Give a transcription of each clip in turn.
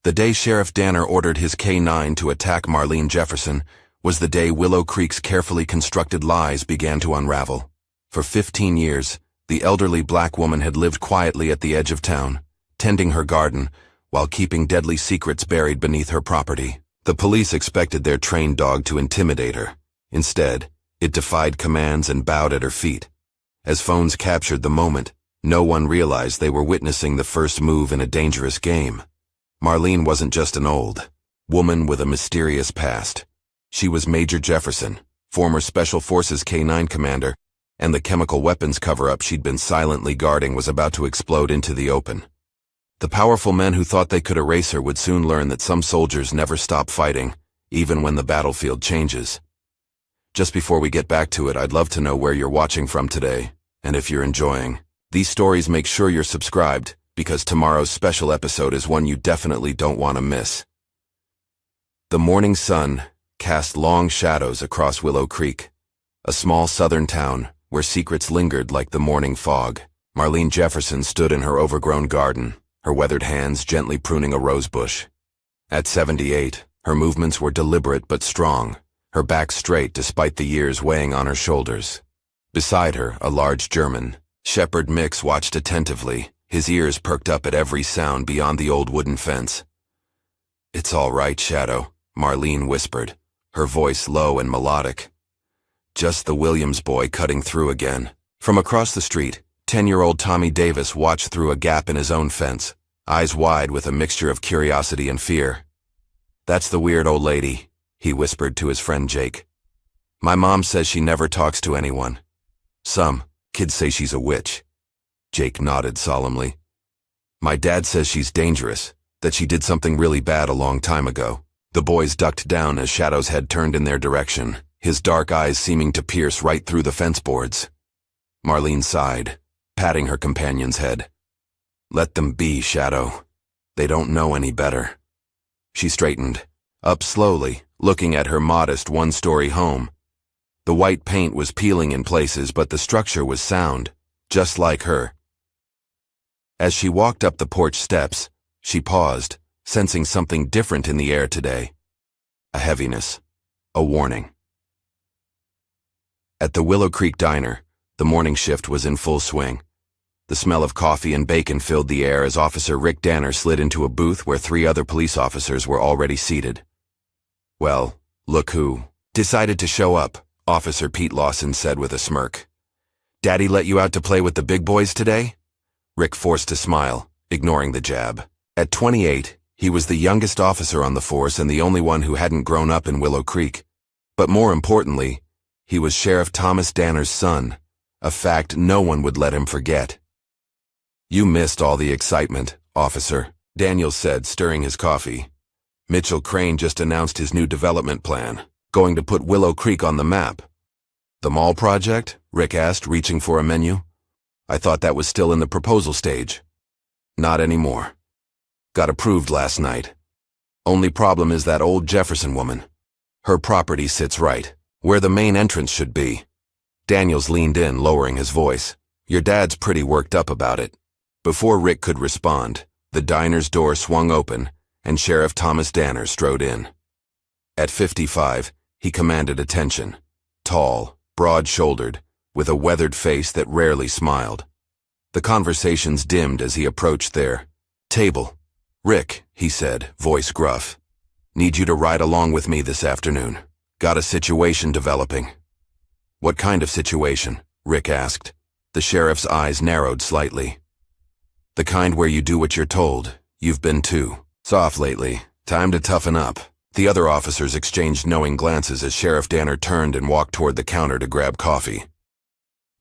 The day Sheriff Danner ordered his K-9 to attack Marlene Jefferson was the day Willow Creek's carefully constructed lies began to unravel. For 15 years, the elderly black woman had lived quietly at the edge of town, tending her garden, while keeping deadly secrets buried beneath her property. The police expected their trained dog to intimidate her. Instead, it defied commands and bowed at her feet. As phones captured the moment, no one realized they were witnessing the first move in a dangerous game. Marlene wasn't just an old woman with a mysterious past. She was Major Jefferson, former Special Forces K-9 commander, and the chemical weapons cover-up she'd been silently guarding was about to explode into the open. The powerful men who thought they could erase her would soon learn that some soldiers never stop fighting, even when the battlefield changes. Just before we get back to it, I'd love to know where you're watching from today, and if you're enjoying these stories, make sure you're subscribed, because tomorrow's special episode is one you definitely don't want to miss. The morning sun cast long shadows across Willow Creek, a small southern town where secrets lingered like the morning fog. Marlene Jefferson stood in her overgrown garden, her weathered hands gently pruning a rosebush. At 78, her movements were deliberate but strong, her back straight despite the years weighing on her shoulders. Beside her, a large German Shepherd mix watched attentively, his ears perked up at every sound beyond the old wooden fence. "It's all right, Shadow," Marlene whispered, her voice low and melodic. "Just the Williams boy cutting through again." From across the street, 10-year-old Tommy Davis watched through a gap in his own fence, eyes wide with a mixture of curiosity and fear. "That's the weird old lady," he whispered to his friend Jake. "My mom says she never talks to anyone. Some kids say she's a witch." Jake nodded solemnly. "My dad says she's dangerous, that she did something really bad a long time ago." The boys ducked down as Shadow's head turned in their direction, his dark eyes seeming to pierce right through the fence boards. Marlene sighed, patting her companion's head. "Let them be, Shadow. They don't know any better." She straightened, up slowly, looking at her modest one-story home. The white paint was peeling in places, but the structure was sound, just like her. As she walked up the porch steps, she paused, sensing something different in the air today. A heaviness, a warning. At the Willow Creek Diner, the morning shift was in full swing. The smell of coffee and bacon filled the air as Officer Rick Danner slid into a booth where 3 other police officers were already seated. "Well, look who decided to show up," Officer Pete Lawson said with a smirk. "Daddy let you out to play with the big boys today?" Rick forced a smile, ignoring the jab. At 28, he was the youngest officer on the force and the only one who hadn't grown up in Willow Creek. But more importantly, he was Sheriff Thomas Danner's son, a fact no one would let him forget. "You missed all the excitement, officer," Daniel said, stirring his coffee. "Mitchell Crane just announced his new development plan, going to put Willow Creek on the map." "The mall project?" Rick asked, reaching for a menu. "I thought that was still in the proposal stage." "Not anymore. Got approved last night. Only problem is that old Jefferson woman. Her property sits right where the main entrance should be." Daniels leaned in, lowering his voice. "Your dad's pretty worked up about it." Before Rick could respond, the diner's door swung open, and Sheriff Thomas Danner strode in. At 55, he commanded attention. Tall, broad-shouldered, with a weathered face that rarely smiled. The conversations dimmed as he approached their table. "Rick," he said, voice gruff. "Need you to ride along with me this afternoon. Got a situation developing." "What kind of situation?" Rick asked. The sheriff's eyes narrowed slightly. "The kind where you do what you're told. You've been too soft lately. Time to toughen up." The other officers exchanged knowing glances as Sheriff Danner turned and walked toward the counter to grab coffee.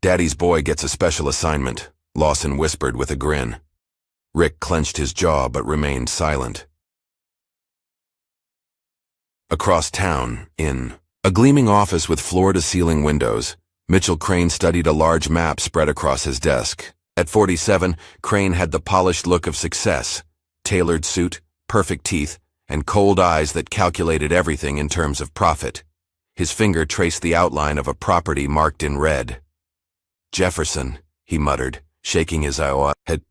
"Daddy's boy gets a special assignment," Lawson whispered with a grin. Rick clenched his jaw but remained silent. Across town, in a gleaming office with floor-to-ceiling windows, Mitchell Crane studied a large map spread across his desk. At 47, Crane had the polished look of success, tailored suit, perfect teeth, and cold eyes that calculated everything in terms of profit. His finger traced the outline of a property marked in red. "Jefferson," he muttered, shaking his head.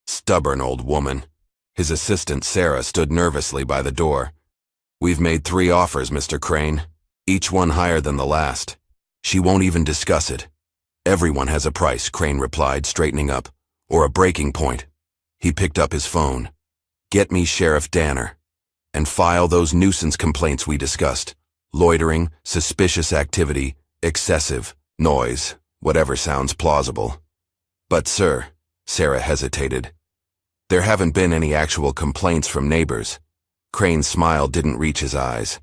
"Stubborn old woman." His assistant, Sarah, stood nervously by the door. "We've made 3 offers, Mr. Crane. Each one higher than the last. She won't even discuss it." "Everyone has a price," Crane replied, straightening up. "Or a breaking point." He picked up his phone. "Get me Sheriff Danner. And file those nuisance complaints we discussed. Loitering, suspicious activity, excessive, noise, whatever sounds plausible." "But sir," Sarah hesitated, "there haven't been any actual complaints from neighbors." Crane's smile didn't reach his eyes.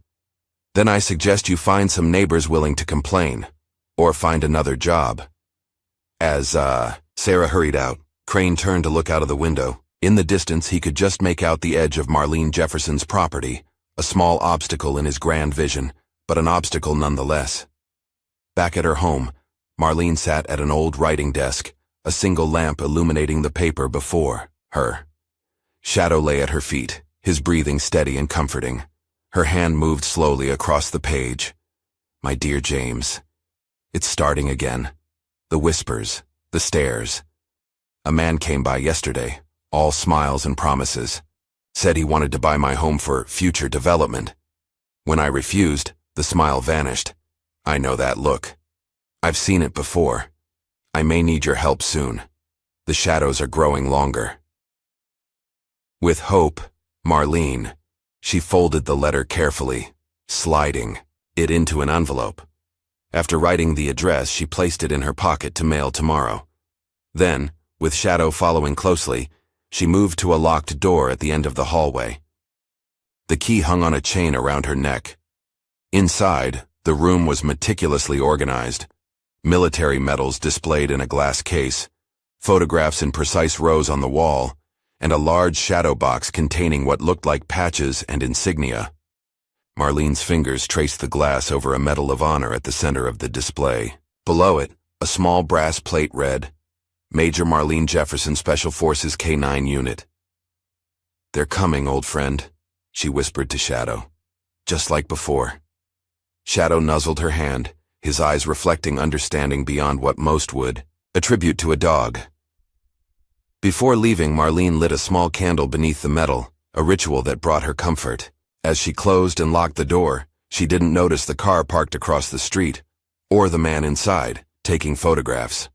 "Then I suggest you find some neighbors willing to complain. Or find another job." Sarah hurried out. Crane turned to look out of the window. In the distance, he could just make out the edge of Marlene Jefferson's property, a small obstacle in his grand vision, but an obstacle nonetheless. Back at her home, Marlene sat at an old writing desk, a single lamp illuminating the paper before her. Shadow lay at her feet, his breathing steady and comforting. Her hand moved slowly across the page. "My dear James." It's starting again. The whispers, the stares. "A man came by yesterday, all smiles and promises. Said he wanted to buy my home for future development. When I refused, the smile vanished. I know that look. I've seen it before. I may need your help soon. The shadows are growing longer." With hope, Marlene. She folded the letter carefully, sliding it into an envelope. After writing the address, she placed it in her pocket to mail tomorrow. Then, with Shadow following closely, she moved to a locked door at the end of the hallway. The key hung on a chain around her neck. Inside, the room was meticulously organized. Military medals displayed in a glass case, photographs in precise rows on the wall, and a large shadow box containing what looked like patches and insignia. Marlene's fingers traced the glass over a Medal of Honor at the center of the display. Below it, a small brass plate read, "Major Marlene Jefferson, Special Forces K9 Unit." "They're coming, old friend," she whispered to Shadow. "Just like before." Shadow nuzzled her hand, his eyes reflecting understanding beyond what most would attribute to a dog. Before leaving, Marlene lit a small candle beneath the medal, a ritual that brought her comfort. As she closed and locked the door, she didn't notice the car parked across the street, or the man inside, taking photographs.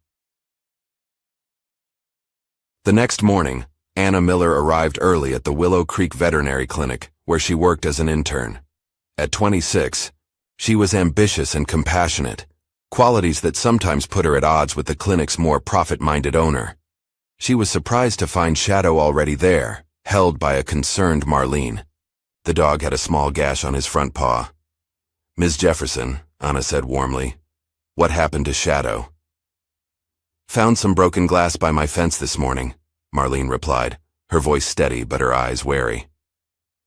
The next morning, Anna Miller arrived early at the Willow Creek Veterinary Clinic, where she worked as an intern. At 26, she was ambitious and compassionate, qualities that sometimes put her at odds with the clinic's more profit-minded owner. She was surprised to find Shadow already there, held by a concerned Marlene. The dog had a small gash on his front paw. "Ms. Jefferson," Anna said warmly, "what happened to Shadow?" "Found some broken glass by my fence this morning," Marlene replied, her voice steady but her eyes wary.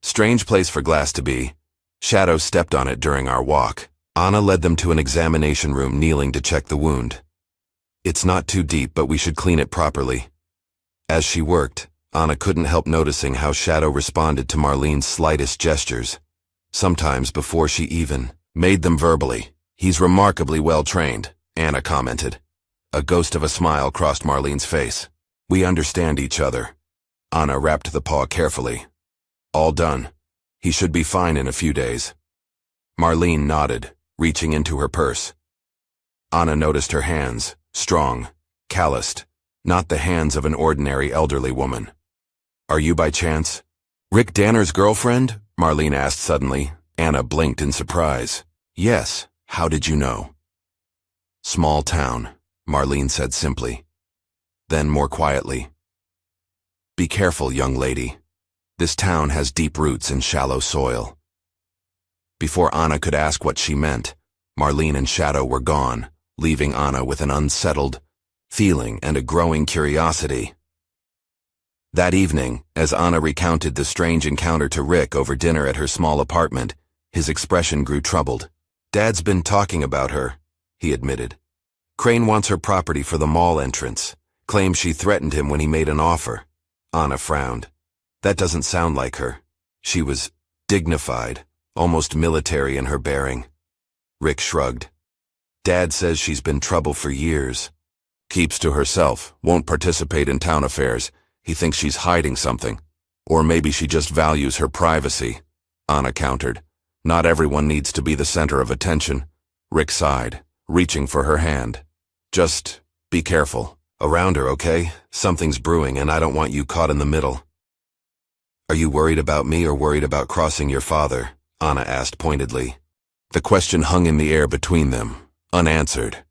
"Strange place for glass to be. Shadow stepped on it during our walk." Anna led them to an examination room, kneeling to check the wound. "It's not too deep, but we should clean it properly." As she worked, Anna couldn't help noticing how Shadow responded to Marlene's slightest gestures, sometimes before she even made them verbally. "He's remarkably well trained," Anna commented. A ghost of a smile crossed Marlene's face. "We understand each other." Anna wrapped the paw carefully. "All done. He should be fine in a few days." Marlene nodded, reaching into her purse. Anna noticed her hands, strong, calloused, not the hands of an ordinary elderly woman. "Are you by chance Rick Danner's girlfriend?" Marlene asked suddenly. Anna blinked in surprise. "Yes, how did you know?" "Small town," Marlene said simply. Then more quietly, "Be careful, young lady. This town has deep roots in shallow soil." Before Anna could ask what she meant, Marlene and Shadow were gone, leaving Anna with an unsettled feeling and a growing curiosity. That evening, as Anna recounted the strange encounter to Rick over dinner at her small apartment, his expression grew troubled. "Dad's been talking about her," he admitted. "Crane wants her property for the mall entrance, claims she threatened him when he made an offer." Anna frowned. That doesn't sound like her. She was dignified, almost military in her bearing. Rick shrugged. "Dad says she's been trouble for years. Keeps to herself, won't participate in town affairs. He thinks she's hiding something." Or maybe she just values her privacy, Anna countered. Not everyone needs to be the center of attention. Rick sighed, reaching for her hand. Just be careful. Around her, okay? Something's brewing and I don't want you caught in the middle. Are you worried about me or worried about crossing your father? Anna asked pointedly. The question hung in the air between them, unanswered.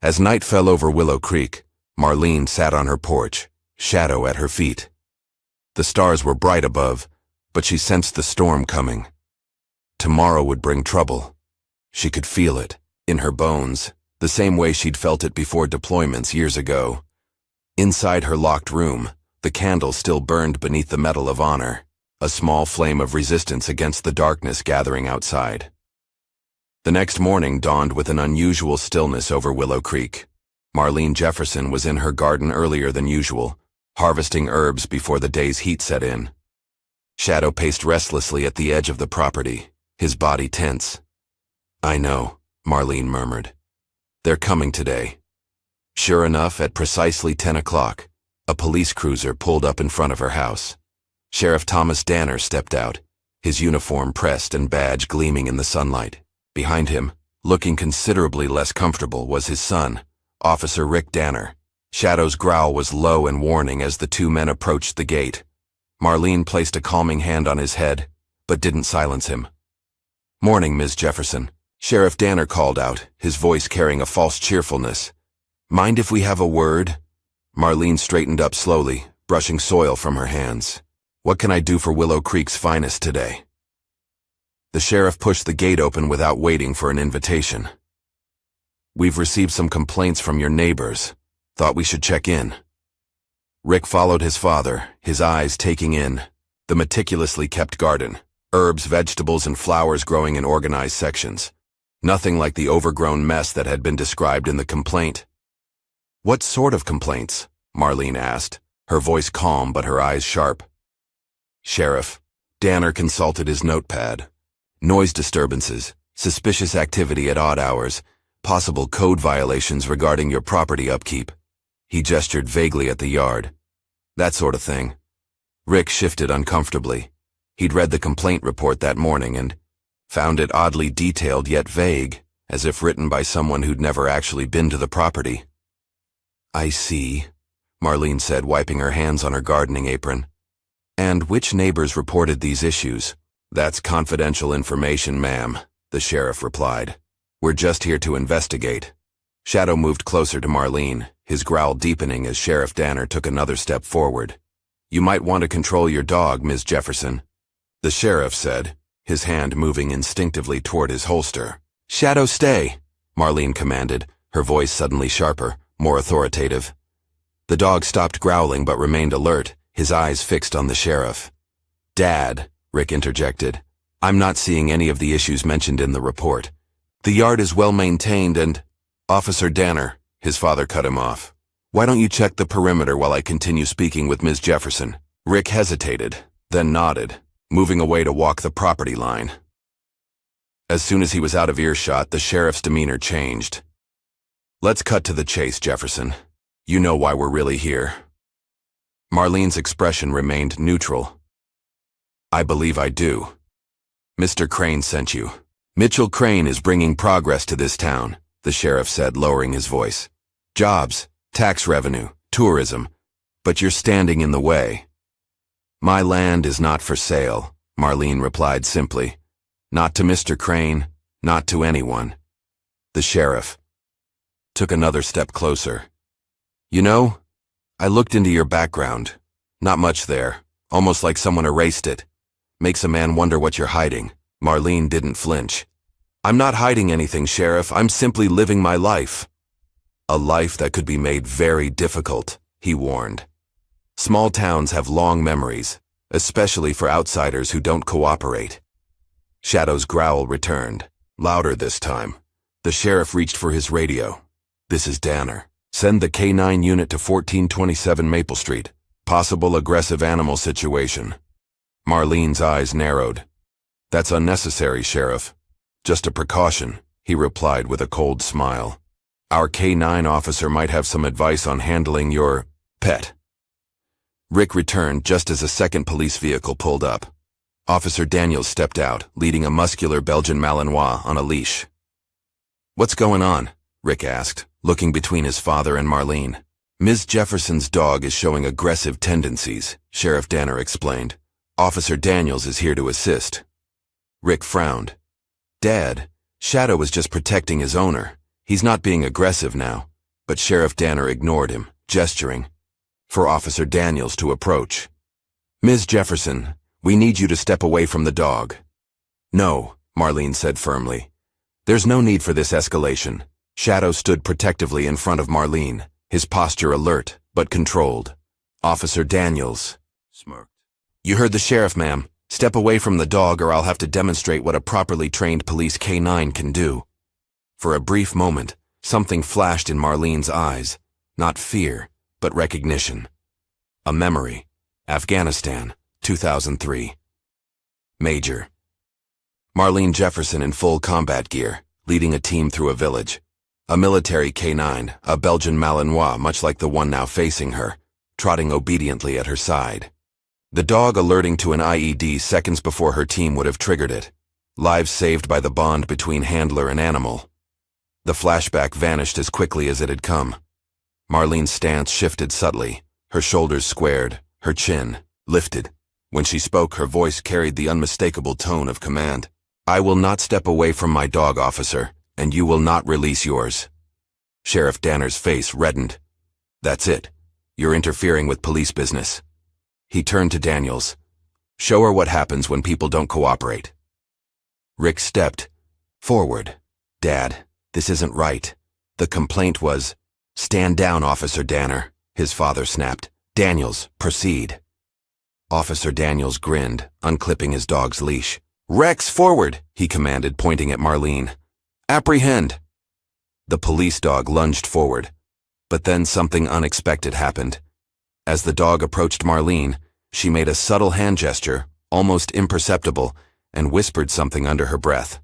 As night fell over Willow Creek, Marlene sat on her porch, shadow at her feet. The stars were bright above, but she sensed the storm coming. Tomorrow would bring trouble. She could feel it, in her bones, the same way she'd felt it before deployments years ago. Inside her locked room, the candle still burned beneath the Medal of Honor, a small flame of resistance against the darkness gathering outside. The next morning dawned with an unusual stillness over Willow Creek. Marlene Jefferson was in her garden earlier than usual, harvesting herbs before the day's heat set in. Shadow paced restlessly at the edge of the property, his body tense. I know, Marlene murmured. They're coming today. Sure enough, at precisely 10 o'clock, a police cruiser pulled up in front of her house. Sheriff Thomas Danner stepped out, his uniform pressed and badge gleaming in the sunlight. Behind him, looking considerably less comfortable, was his son, Officer Rick Danner. Shadow's growl was low and warning as the two men approached the gate. Marlene placed a calming hand on his head, but didn't silence him. Morning, Ms. Jefferson. Sheriff Danner called out, his voice carrying a false cheerfulness. Mind if we have a word? Marlene straightened up slowly, brushing soil from her hands. What can I do for Willow Creek's finest today? The sheriff pushed the gate open without waiting for an invitation. We've received some complaints from your neighbors. Thought we should check in. Rick followed his father, his eyes taking in the meticulously kept garden, herbs, vegetables, and flowers growing in organized sections. Nothing like the overgrown mess that had been described in the complaint. What sort of complaints? Marlene asked, her voice calm but her eyes sharp. Sheriff, Danner consulted his notepad. Noise disturbances, suspicious activity at odd hours, possible code violations regarding your property upkeep. He gestured vaguely at the yard. That sort of thing. Rick shifted uncomfortably. He'd read the complaint report that morning and found it oddly detailed yet vague, as if written by someone who'd never actually been to the property. I see, Marlene said, wiping her hands on her gardening apron. And which neighbors reported these issues? That's confidential information, ma'am, the sheriff replied. We're just here to investigate. Shadow moved closer to Marlene, his growl deepening as Sheriff Danner took another step forward. You might want to control your dog, Ms. Jefferson, the sheriff said, his hand moving instinctively toward his holster. Shadow, stay, Marlene commanded, her voice suddenly sharper, more authoritative. The dog stopped growling but remained alert, his eyes fixed on the sheriff. Dad, Rick interjected, I'm not seeing any of the issues mentioned in the report. The yard is well maintained and… Officer Danner, his father cut him off. Why don't you check the perimeter while I continue speaking with Ms. Jefferson? Rick hesitated, then nodded, moving away to walk the property line. As soon as he was out of earshot, the sheriff's demeanor changed. Let's cut to the chase, Jefferson. You know why we're really here. Marlene's expression remained neutral. I believe I do. Mr. Crane sent you. Mitchell Crane is bringing progress to this town, the sheriff said, lowering his voice. Jobs, tax revenue, tourism, but you're standing in the way. My land is not for sale, Marlene replied simply. Not to Mr. Crane, not to anyone. The sheriff took another step closer. You know, I looked into your background. Not much there, almost like someone erased it. Makes a man wonder what you're hiding. Marlene didn't flinch. I'm not hiding anything, Sheriff. I'm simply living my life. A life that could be made very difficult, he warned. Small towns have long memories, especially for outsiders who don't cooperate. Shadow's growl returned, louder this time. The sheriff reached for his radio. This is Danner. Send the K9 unit to 1427 Maple Street. Possible aggressive animal situation. Marlene's eyes narrowed. That's unnecessary, Sheriff. Just a precaution, he replied with a cold smile. Our K9 officer might have some advice on handling your pet. Rick returned just as a second police vehicle pulled up. Officer Daniels stepped out, leading a muscular Belgian Malinois on a leash. "What's going on?" Rick asked, looking between his father and Marlene. "Ms. Jefferson's dog is showing aggressive tendencies," Sheriff Danner explained. "Officer Daniels is here to assist." Rick frowned. "Dad, Shadow was just protecting his owner. He's not being aggressive now." But Sheriff Danner ignored him, gesturing for Officer Daniels to approach. "Ms. Jefferson, we need you to step away from the dog." "No," Marlene said firmly. "There's no need for this escalation." Shadow stood protectively in front of Marlene, his posture alert but controlled. Officer Daniels smirked. "You heard the sheriff, ma'am. Step away from the dog or I'll have to demonstrate what a properly trained police K9 can do." For a brief moment, something flashed in Marlene's eyes. Not fear, but recognition. A memory. Afghanistan, 2003. Major. Marlene Jefferson in full combat gear, leading a team through a village. A military K9, a Belgian Malinois much like the one now facing her, trotting obediently at her side. The dog alerting to an IED seconds before her team would have triggered it. Lives saved by the bond between handler and animal. The flashback vanished as quickly as it had come. Marlene's stance shifted subtly, her shoulders squared, her chin lifted. When she spoke, her voice carried the unmistakable tone of command. "I will not step away from my dog, officer, and you will not release yours." Sheriff Danner's face reddened. "That's it. You're interfering with police business." He turned to Daniels. "Show her what happens when people don't cooperate." Rick stepped forward. "Dad, this isn't right." The complaint was, "Stand down, Officer Danner," his father snapped. "Daniels, proceed." Officer Daniels grinned, unclipping his dog's leash. "Rex, forward," he commanded, pointing at Marlene. "Apprehend." The police dog lunged forward, but then something unexpected happened. As the dog approached Marlene, she made a subtle hand gesture, almost imperceptible, and whispered something under her breath.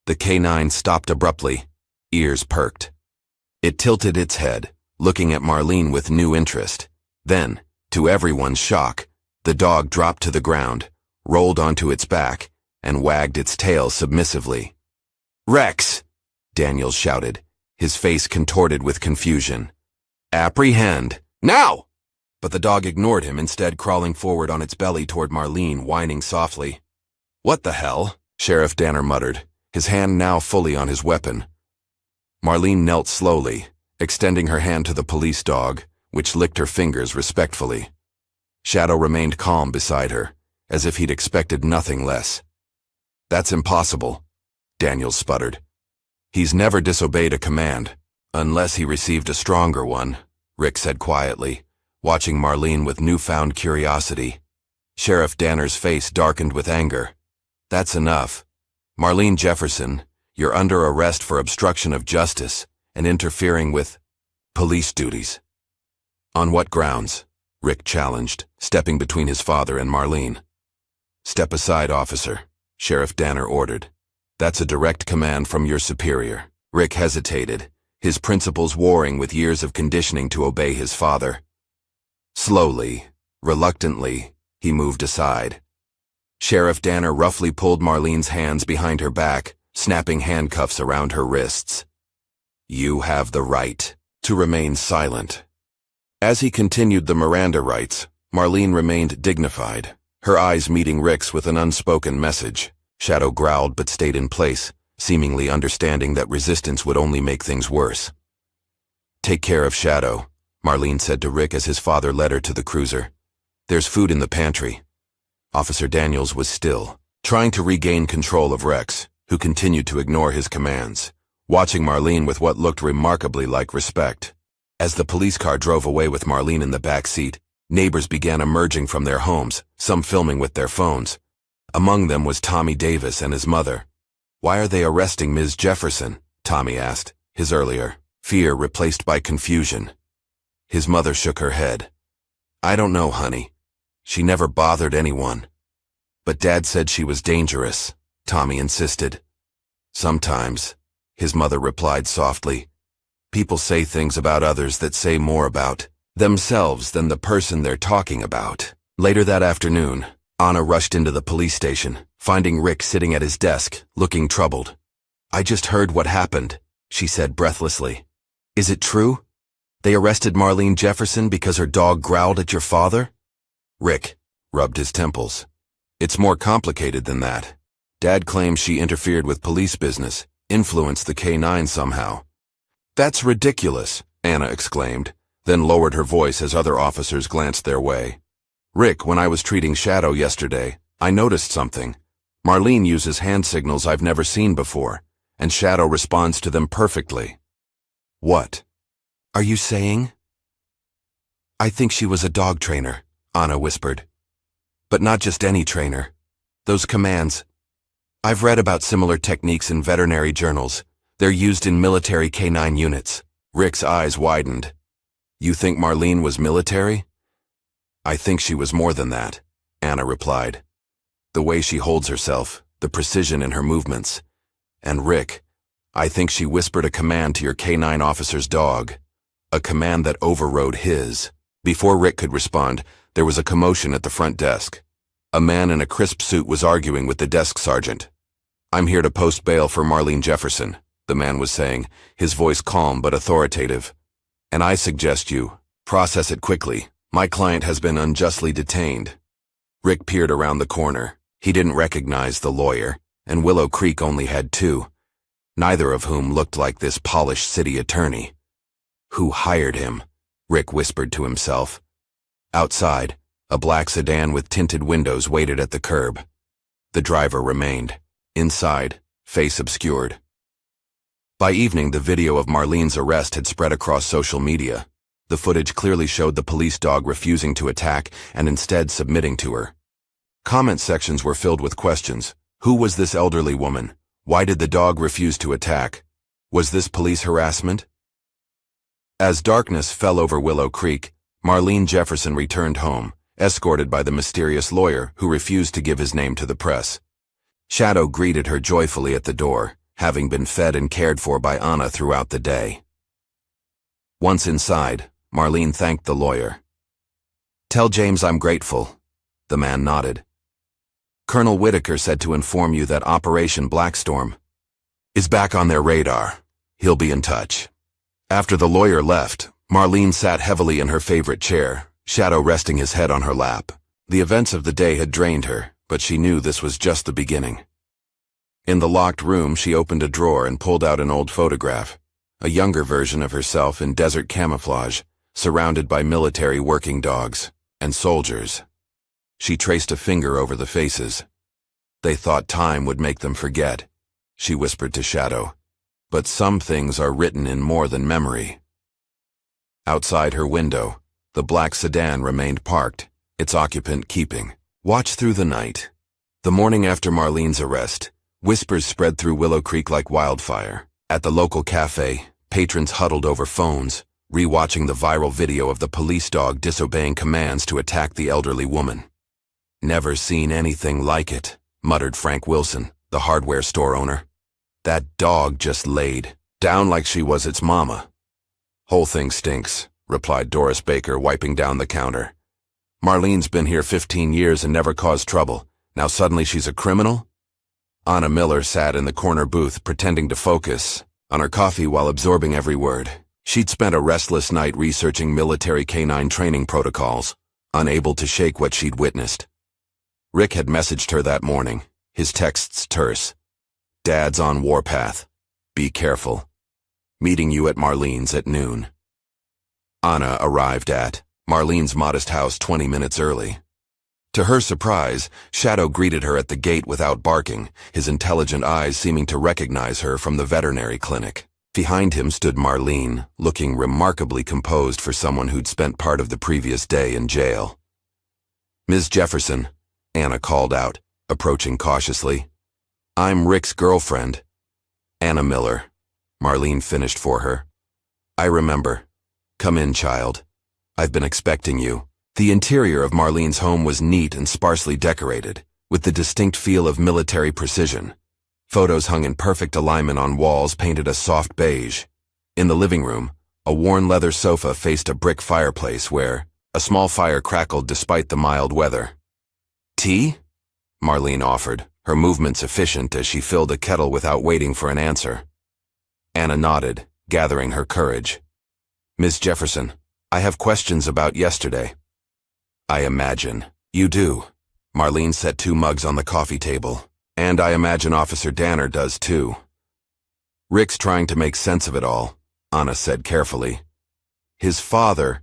The K9 stopped abruptly, ears perked. It tilted its head, looking at Marlene with new interest. Then, to everyone's shock, the dog dropped to the ground, rolled onto its back, and wagged its tail submissively. "Rex!" Daniels shouted, his face contorted with confusion. "Apprehend! Now!" But the dog ignored him, instead crawling forward on its belly toward Marlene, whining softly. "What the hell?" Sheriff Danner muttered, his hand now fully on his weapon. Marlene knelt slowly, extending her hand to the police dog, which licked her fingers respectfully. Shadow remained calm beside her, as if he'd expected nothing less. "That's impossible," Daniels sputtered. "He's never disobeyed a command, unless he received a stronger one," Rick said quietly, watching Marlene with newfound curiosity. Sheriff Danner's face darkened with anger. "That's enough. Marlene Jefferson, you're under arrest for obstruction of justice and interfering with police duties." "On what grounds?" Rick challenged, stepping between his father and Marlene. "Step aside, officer," Sheriff Danner ordered. "That's a direct command from your superior." Rick hesitated, his principles warring with years of conditioning to obey his father. Slowly, reluctantly, he moved aside. Sheriff Danner roughly pulled Marlene's hands behind her back, snapping handcuffs around her wrists. "You have the right to remain silent." As he continued the Miranda rights, Marlene remained dignified, her eyes meeting Rick's with an unspoken message. Shadow growled but stayed in place, seemingly understanding that resistance would only make things worse. "Take care of Shadow," Marlene said to Rick as his father led her to the cruiser. "There's food in the pantry." Officer Daniels was still, trying to regain control of Rex, who continued to ignore his commands, watching Marlene with what looked remarkably like respect. As the police car drove away with Marlene in the back seat, neighbors began emerging from their homes, some filming with their phones. Among them was Tommy Davis and his mother. "Why are they arresting Ms. Jefferson?" Tommy asked, his earlier fear replaced by confusion. His mother shook her head. "I don't know, honey. She never bothered anyone." "But Dad said she was dangerous," Tommy insisted. "Sometimes," his mother replied softly. "People say things about others that say more about themselves than the person they're talking about. Later that afternoon, Anna rushed into the police station, finding Rick sitting at his desk, looking troubled. "I just heard what happened," she said breathlessly. "Is it true? They arrested Marlene Jefferson because her dog growled at your father?" Rick rubbed his temples. "It's more complicated than that. Dad claims she interfered with police business, influenced the K9 somehow." "That's ridiculous," Anna exclaimed, then lowered her voice as other officers glanced their way. "Rick, when I was treating Shadow yesterday, I noticed something. Marlene uses hand signals I've never seen before, and Shadow responds to them perfectly." "What? Are you saying?" "I think she was a dog trainer," Anna whispered. "But not just any trainer. Those commands. I've read about similar techniques in veterinary journals. They're used in military K9 units." Rick's eyes widened. "You think Marlene was military?" "I think she was more than that," Anna replied. "The way she holds herself, the precision in her movements. And Rick, I think she whispered a command to your K9 officer's dog. A command that overrode his." Before Rick could respond, there was a commotion at the front desk. A man in a crisp suit was arguing with the desk sergeant. "I'm here to post bail for Marlene Jefferson," the man was saying, his voice calm but authoritative. "And I suggest you process it quickly. My client has been unjustly detained." Rick peered around the corner. He didn't recognize the lawyer, and Willow Creek only had two, neither of whom looked like this polished city attorney. "Who hired him?" Rick whispered to himself. Outside, a black sedan with tinted windows waited at the curb. The driver remained. Inside, face obscured. By evening, the video of Marlene's arrest had spread across social media. The footage clearly showed the police dog refusing to attack and instead submitting to her. Comment sections were filled with questions. Who was this elderly woman? Why did the dog refuse to attack? Was this police harassment? As darkness fell over Willow Creek, Marlene Jefferson returned home, escorted by the mysterious lawyer who refused to give his name to the press. Shadow greeted her joyfully at the door, having been fed and cared for by Anna throughout the day. Once inside, Marlene thanked the lawyer. "Tell James I'm grateful." The man nodded. "Colonel Whitaker said to inform you that Operation Blackstorm is back on their radar. He'll be in touch." After the lawyer left, Marlene sat heavily in her favorite chair, Shadow resting his head on her lap. The events of the day had drained her, but she knew this was just the beginning. In the locked room, she opened a drawer and pulled out an old photograph, a younger version of herself in desert camouflage, surrounded by military working dogs and soldiers. She traced a finger over the faces. "They thought time would make them forget," she whispered to Shadow. "But some things are written in more than memory." Outside her window, the black sedan remained parked, its occupant keeping watch through the night. The morning after Marlene's arrest, whispers spread through Willow Creek like wildfire. At the local cafe, patrons huddled over phones, rewatching the viral video of the police dog disobeying commands to attack the elderly woman. "Never seen anything like it," muttered Frank Wilson, the hardware store owner. "That dog just laid down like she was its mama." "Whole thing stinks," replied Doris Baker, wiping down the counter. "Marlene's been here 15 years and never caused trouble. Now suddenly she's a criminal?" Anna Miller sat in the corner booth pretending to focus on her coffee while absorbing every word. She'd spent a restless night researching military K9 training protocols, unable to shake what she'd witnessed. Rick had messaged her that morning, his texts terse. "Dad's on warpath. Be careful. Meeting you at Marlene's at noon." Anna arrived at Marlene's modest house 20 minutes early. To her surprise, Shadow greeted her at the gate without barking, his intelligent eyes seeming to recognize her from the veterinary clinic. Behind him stood Marlene, looking remarkably composed for someone who'd spent part of the previous day in jail. "Ms. Jefferson," Anna called out, approaching cautiously. "I'm Rick's girlfriend." "Anna Miller," Marlene finished for her. "I remember. Come in, child. I've been expecting you." The interior of Marlene's home was neat and sparsely decorated, with the distinct feel of military precision. Photos hung in perfect alignment on walls painted a soft beige. In the living room, A worn leather sofa faced a brick fireplace where a small fire crackled despite the mild weather. "Tea?" Marlene offered, her movements efficient as she filled a kettle without waiting for an answer. Anna nodded, gathering her courage. "Miss Jefferson, I have questions about yesterday." "I imagine you do." Marlene set 2 mugs on the coffee table. "And I imagine Officer Danner does too." "Rick's trying to make sense of it all," Anna said carefully. "His father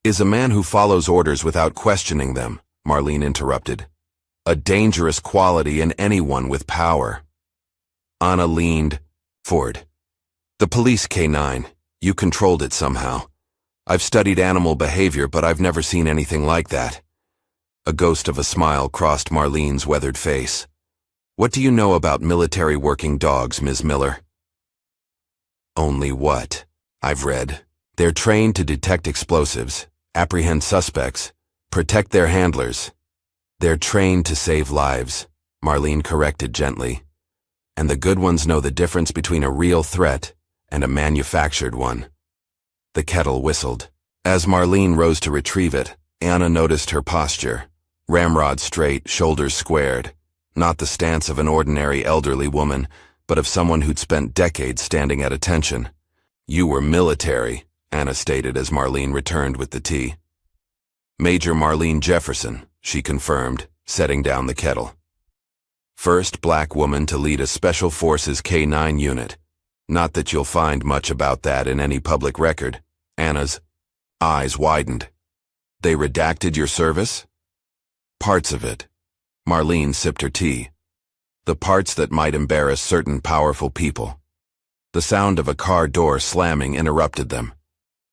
is a man who follows orders without questioning them," Marlene interrupted. "A dangerous quality in anyone with power." Anna leaned forward. "The police K9, you controlled it somehow. I've studied animal behavior, but I've never seen anything like that." A ghost of a smile crossed Marlene's weathered face. "What do you know about military working dogs, Ms. Miller?" "Only what I've read. They're trained to detect explosives, apprehend suspects, protect their handlers. They're trained to save lives," Marlene corrected gently. "And the good ones know the difference between a real threat and a manufactured one." The kettle whistled. As Marlene rose to retrieve it, Anna noticed her posture. Ramrod straight, shoulders squared. Not the stance of an ordinary elderly woman, but of someone who'd spent decades standing at attention. "You were military," Anna stated as Marlene returned with the tea. "Major Marlene Jefferson," she confirmed, setting down the kettle. "First black woman to lead a Special Forces K9 unit. Not that you'll find much about that in any public record." Anna's eyes widened. "They redacted your service?" "Parts of it." Marlene sipped her tea. "The parts that might embarrass certain powerful people." The sound of a car door slamming interrupted them.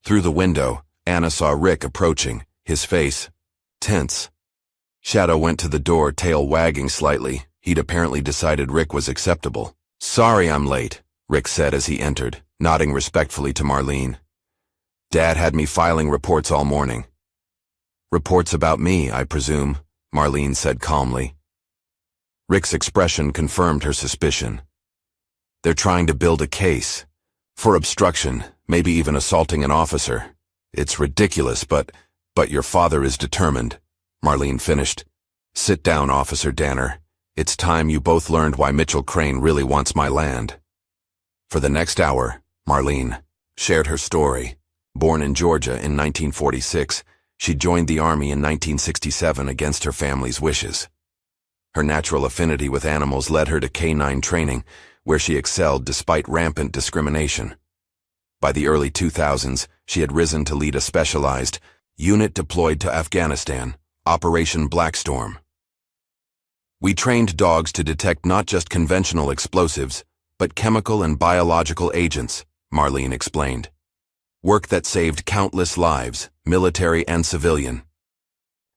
Through the window, Anna saw Rick approaching, his face tense. Shadow went to the door, tail wagging slightly. He'd apparently decided Rick was acceptable. "Sorry I'm late," Rick said as he entered, nodding respectfully to Marlene. "Dad had me filing reports all morning." "Reports about me, I presume," Marlene said calmly. Rick's expression confirmed her suspicion. "They're trying to build a case. For obstruction, maybe even assaulting an officer. It's ridiculous, but your father is determined," Marlene finished. "Sit down, Officer Danner. It's time you both learned why Mitchell Crane really wants my land." For the next hour, Marlene shared her story. Born in Georgia in 1946, she joined the Army in 1967 against her family's wishes. Her natural affinity with animals led her to K9 training, where she excelled despite rampant discrimination. By the early 2000s, she had risen to lead a specialized unit deployed to Afghanistan, Operation Blackstorm. "We trained dogs to detect not just conventional explosives, but chemical and biological agents," Marlene explained. "Work that saved countless lives, military and civilian."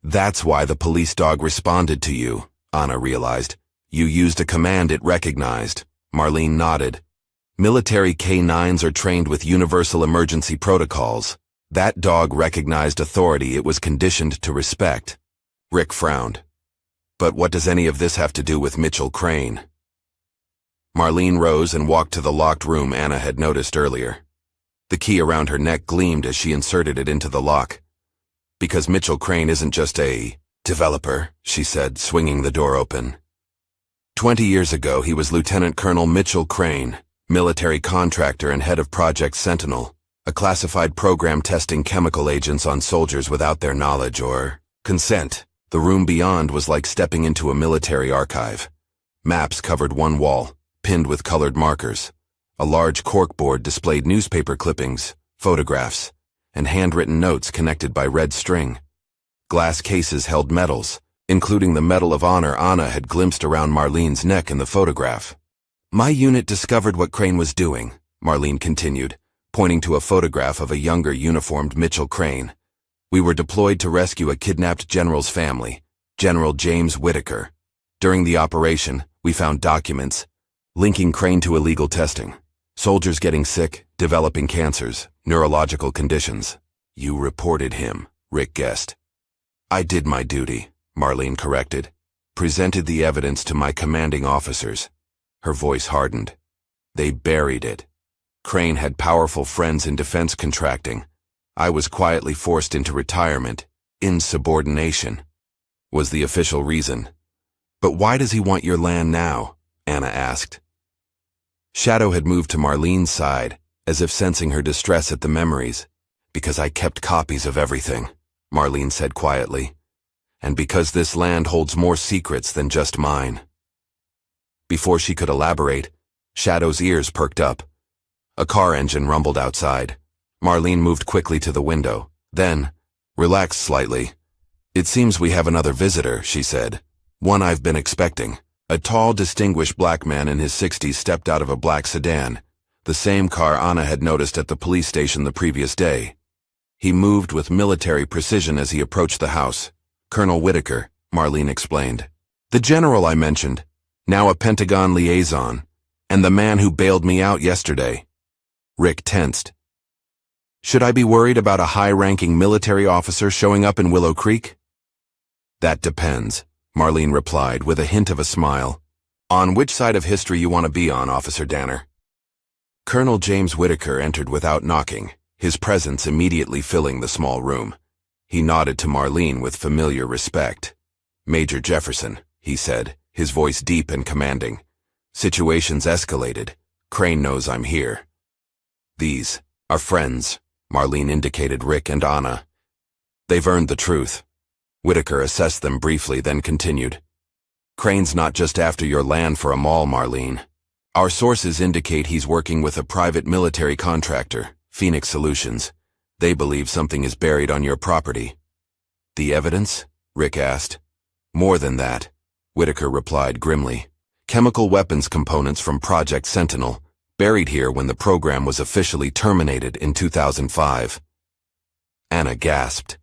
"That's why the police dog responded to you," Anna realized. "You used a command it recognized." Marlene nodded. "Military K9s are trained with universal emergency protocols. That dog recognized authority it was conditioned to respect." Rick frowned. "But what does any of this have to do with Mitchell Crane?" Marlene rose and walked to the locked room Anna had noticed earlier. The key around her neck gleamed as she inserted it into the lock. "Because Mitchell Crane isn't just a developer," she said, swinging the door open. 20 years ago, he was Lieutenant Colonel Mitchell Crane, military contractor and head of Project Sentinel, a classified program testing chemical agents on soldiers without their knowledge or consent. The room beyond was like stepping into a military archive. Maps covered one wall, pinned with colored markers. A large corkboard displayed newspaper clippings, photographs, and handwritten notes connected by red string. Glass cases held medals, including the Medal of Honor Anna had glimpsed around Marlene's neck in the photograph. "My unit discovered what Crane was doing," Marlene continued, pointing to a photograph of a younger uniformed Mitchell Crane. "We were deployed to rescue a kidnapped general's family, General James Whitaker. During the operation, we found documents linking Crane to illegal testing. Soldiers getting sick, developing cancers, neurological conditions. You reported him," Rick guessed. "I did my duty," Marlene corrected. "Presented the evidence to my commanding officers." Her voice hardened. "They buried it." Crane had powerful friends in defense contracting. I was quietly forced into retirement. Insubordination was the official reason. But why does he want your land now? Anna asked. Shadow had moved to Marlene's side, as if sensing her distress at the memories. Because I kept copies of everything, Marlene said quietly. And because this land holds more secrets than just mine. Before she could elaborate, Shadow's ears perked up. A car engine rumbled outside. Marlene moved quickly to the window, then relaxed slightly. It seems we have another visitor, she said. One I've been expecting. A tall, distinguished black man in his 60s stepped out of a black sedan, the same car Anna had noticed at the police station the previous day. He moved with military precision as he approached the house. Colonel Whitaker, Marlene explained. The general I mentioned, now a Pentagon liaison, and the man who bailed me out yesterday. Rick tensed. Should I be worried about a high-ranking military officer showing up in Willow Creek? That depends, Marlene replied with a hint of a smile. On which side of history you want to be on, Officer Danner? Colonel James Whitaker entered without knocking, his presence immediately filling the small room. He nodded to Marlene with familiar respect. Major Jefferson, he said, his voice deep and commanding. Situation's escalated. Crane knows I'm here. These are friends, Marlene indicated Rick and Anna. They've earned the truth. Whitaker assessed them briefly, then continued. Crane's not just after your land for a mall, Marlene. Our sources indicate he's working with a private military contractor, Phoenix Solutions. They believe something is buried on your property. The evidence? Rick asked. More than that, Whitaker replied grimly. Chemical weapons components from Project Sentinel, buried here when the program was officially terminated in 2005. Anna gasped.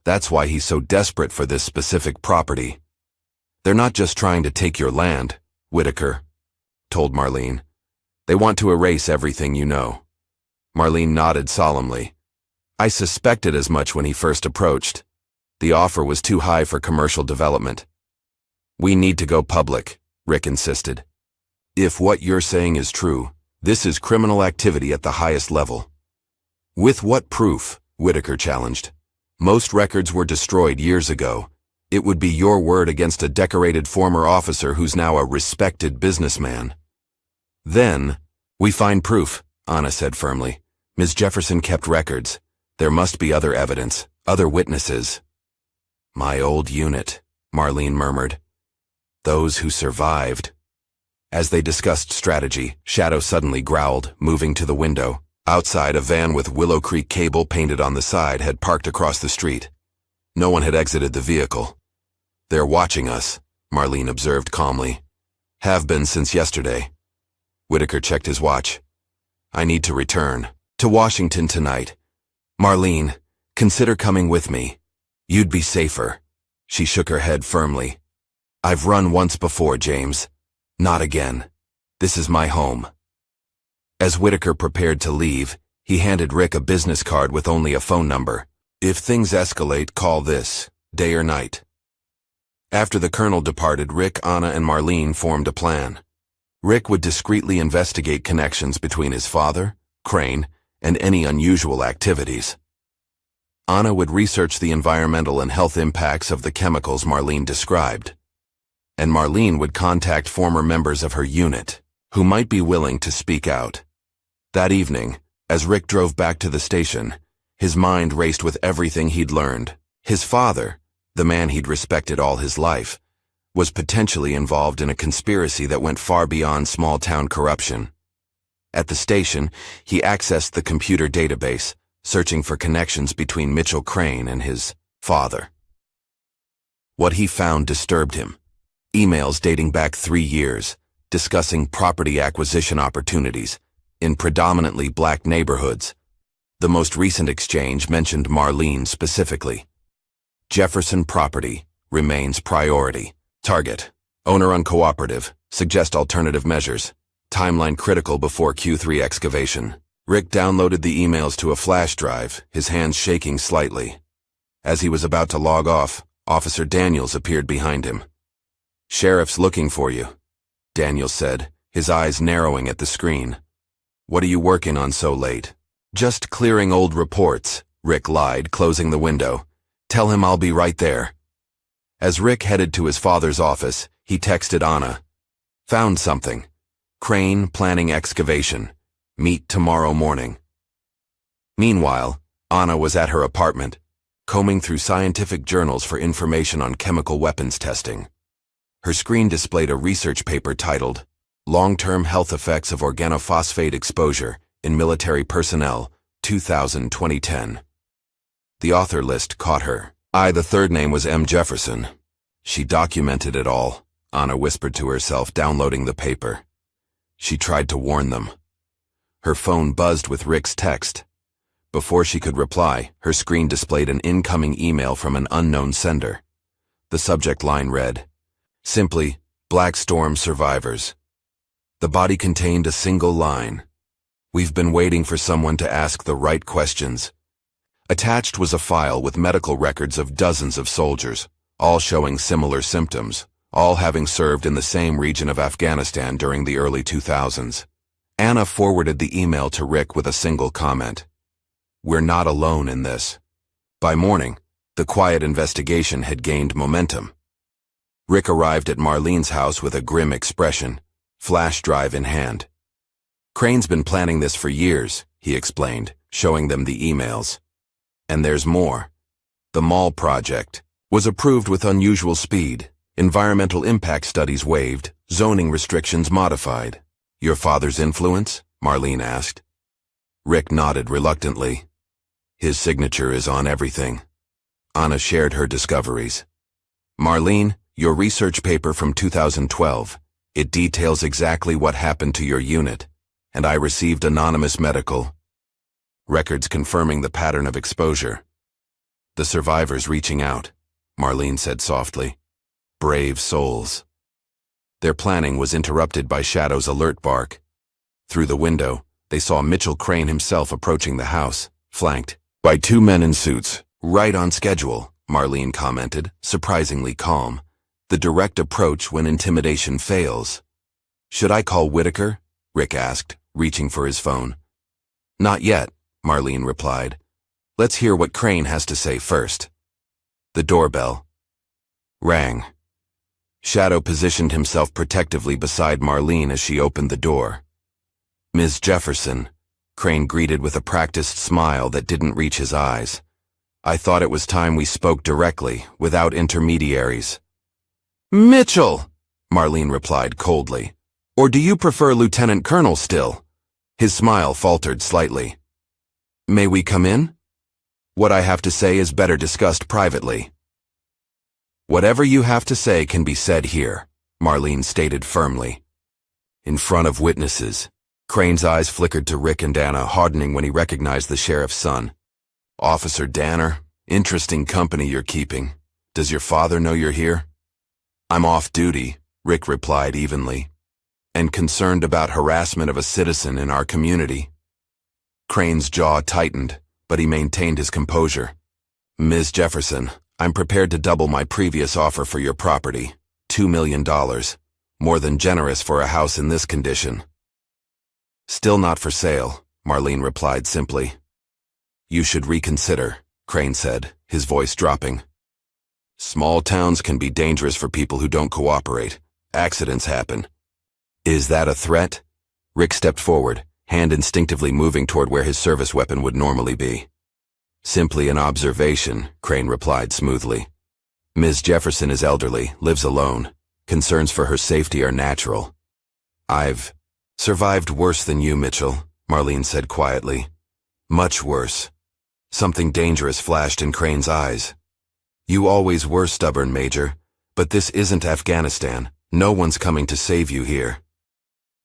That's why he's so desperate for this specific property. They're not just trying to take your land, Whitaker told Marlene. They want to erase everything you know. Marlene nodded solemnly. I suspected as much when he first approached. The offer was too high for commercial development. We need to go public, Rick insisted. If what you're saying is true, this is criminal activity at the highest level. With what proof? Whitaker challenged. Most records were destroyed years ago. It would be your word against a decorated former officer who's now a respected businessman. Then, we find proof, Anna said firmly. Ms. Jefferson kept records. There must be other evidence, other witnesses. My old unit, Marlene murmured. Those who survived. As they discussed strategy, Shadow suddenly growled, moving to the window. Outside, a van with Willow Creek cable painted on the side had parked across the street. No one had exited the vehicle. They're watching us, Marlene observed calmly. Have been since yesterday. Whitaker checked his watch. I need to return to Washington tonight. Marlene, consider coming with me. You'd be safer. She shook her head firmly. I've run once before, James. Not again. This is my home. As Whitaker prepared to leave, he handed Rick a business card with only a phone number. If things escalate, call this, day or night. After the colonel departed, Rick, Anna, and Marlene formed a plan. Rick would discreetly investigate connections between his father, Crane, and any unusual activities. Anna would research the environmental and health impacts of the chemicals Marlene described. And Marlene would contact former members of her unit, who might be willing to speak out. That evening, as Rick drove back to the station, his mind raced with everything he'd learned. His father, the man he'd respected all his life, was potentially involved in a conspiracy that went far beyond small-town corruption. At the station, he accessed the computer database, searching for connections between Mitchell Crane and his father. What he found disturbed him. Emails dating back 3 years, discussing property acquisition opportunities in predominantly black neighborhoods. The most recent exchange mentioned Marlene specifically. Jefferson property remains priority. Target, owner uncooperative, suggest alternative measures. Timeline critical before Q3 excavation. Rick downloaded the emails to a flash drive, his hands shaking slightly. As he was about to log off, Officer Daniels appeared behind him. Sheriff's looking for you, Daniels said, his eyes narrowing at the screen. What are you working on so late? Just clearing old reports, Rick lied, closing the window. Tell him I'll be right there. As Rick headed to his father's office, he texted Anna. Found something. Crane planning excavation. Meet tomorrow morning. Meanwhile, Anna was at her apartment, combing through scientific journals for information on chemical weapons testing. Her screen displayed a research paper titled, Long-Term Health Effects of Organophosphate Exposure in Military Personnel, 2010. The author list caught her eye. The third name was M. Jefferson. She documented it all, Anna whispered to herself, downloading the paper. She tried to warn them. Her phone buzzed with Rick's text. Before she could reply, her screen displayed an incoming email from an unknown sender. The subject line read, simply, Black Storm survivors. The body contained a single line. We've been waiting for someone to ask the right questions. Attached was a file with medical records of dozens of soldiers, all showing similar symptoms, all having served in the same region of Afghanistan during the early 2000s. Anna forwarded the email to Rick with a single comment. We're not alone in this. By morning, the quiet investigation had gained momentum. Rick arrived at Marlene's house with a grim expression, flash drive in hand. Crane's been planning this for years, he explained, showing them the emails. And there's more. The mall project was approved with unusual speed, environmental impact studies waived, zoning restrictions modified. Your father's influence? Marlene asked. Rick nodded reluctantly. His signature is on everything. Anna shared her discoveries. Marlene, your research paper from 2012. It details exactly what happened to your unit, and I received anonymous medical records confirming the pattern of exposure. The survivors reaching out, Marlene said softly. Brave souls. Their planning was interrupted by Shadow's alert bark. Through the window, they saw Mitchell Crane himself approaching the house, flanked by two men in suits. Right on schedule, Marlene commented, surprisingly calm. The direct approach when intimidation fails. Should I call Whitaker? Rick asked, reaching for his phone. Not yet, Marlene replied. Let's hear what Crane has to say first. The doorbell rang. Shadow positioned himself protectively beside Marlene as she opened the door. Ms. Jefferson, Crane greeted with a practiced smile that didn't reach his eyes. I thought it was time we spoke directly, without intermediaries. Mitchell, Marlene replied coldly. Or do you prefer Lieutenant Colonel still? His smile faltered slightly. May we come in? What I have to say is better discussed privately. Whatever you have to say can be said here, Marlene stated firmly. In front of witnesses. Crane's eyes flickered to Rick and Anna, hardening when he recognized the sheriff's son. Officer Danner, interesting company you're keeping. Does your father know you're here? I'm off duty, Rick replied evenly, and concerned about harassment of a citizen in our community. Crane's jaw tightened, but he maintained his composure. Ms. Jefferson, I'm prepared to double my previous offer for your property, $2 million, more than generous for a house in this condition. Still not for sale, Marlene replied simply. You should reconsider, Crane said, his voice dropping. Small towns can be dangerous for people who don't cooperate. Accidents happen. Is that a threat? Rick stepped forward, hand instinctively moving toward where his service weapon would normally be. Simply an observation, Crane replied smoothly. Ms. Jefferson is elderly, lives alone. Concerns for her safety are natural. I've survived worse than you, Mitchell, Marlene said quietly. Much worse. Something dangerous flashed in Crane's eyes. You always were stubborn, Major, but this isn't Afghanistan. No one's coming to save you here.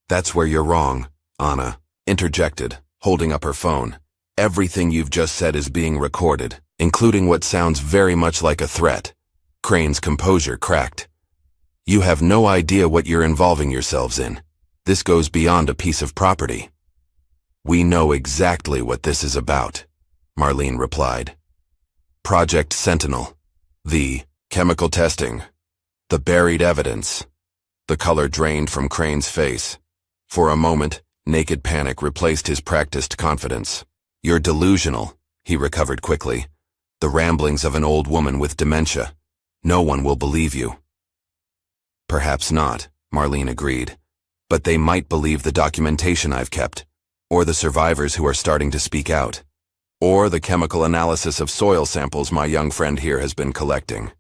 That's where you're wrong, Anna interjected, holding up her phone. Everything you've just said is being recorded, including what sounds very much like a threat. Crane's composure cracked. You have no idea what you're involving yourselves in. This goes beyond a piece of property. We know exactly what this is about, Marlene replied. Project Sentinel. The chemical testing. The buried evidence. The color drained from Crane's face. For a moment, Naked panic replaced his practiced confidence. "You're delusional," he recovered quickly. "The ramblings of an old woman with dementia. No one will believe you." "Perhaps not," Marlene agreed. "But they might believe the documentation I've kept, or the survivors who are starting to speak out, or the chemical analysis of soil samples my young friend here has been collecting."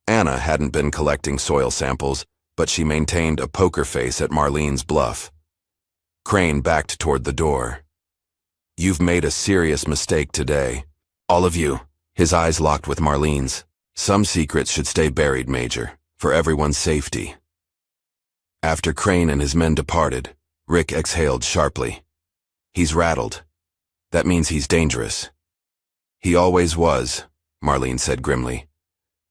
Anna hadn't been collecting soil samples, but she maintained a poker face at Marlene's bluff. Crane backed toward the door. "You've made a serious mistake today. All of you." His eyes locked with Marlene's. "Some secrets should stay buried, Major, for everyone's safety." After Crane and his men departed, Rick exhaled sharply. "He's rattled. That means he's dangerous." "He always was," Marlene said grimly.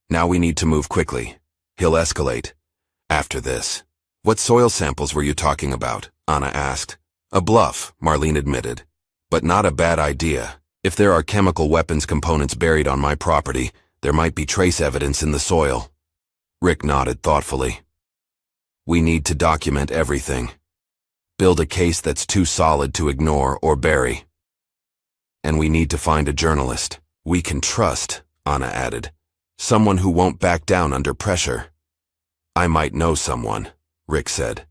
"Now we need to move quickly. He'll escalate. After this." "What soil samples were you talking about?" Anna asked. "A bluff," Marlene admitted. "But not a bad idea. If there are chemical weapons components buried on my property, there might be trace evidence in the soil." Rick nodded thoughtfully. "We need to document everything. Build a case that's too solid to ignore or bury. And we need to find a journalist we can trust," Anna added. "Someone who won't back down under pressure." "I might know someone," Rick said.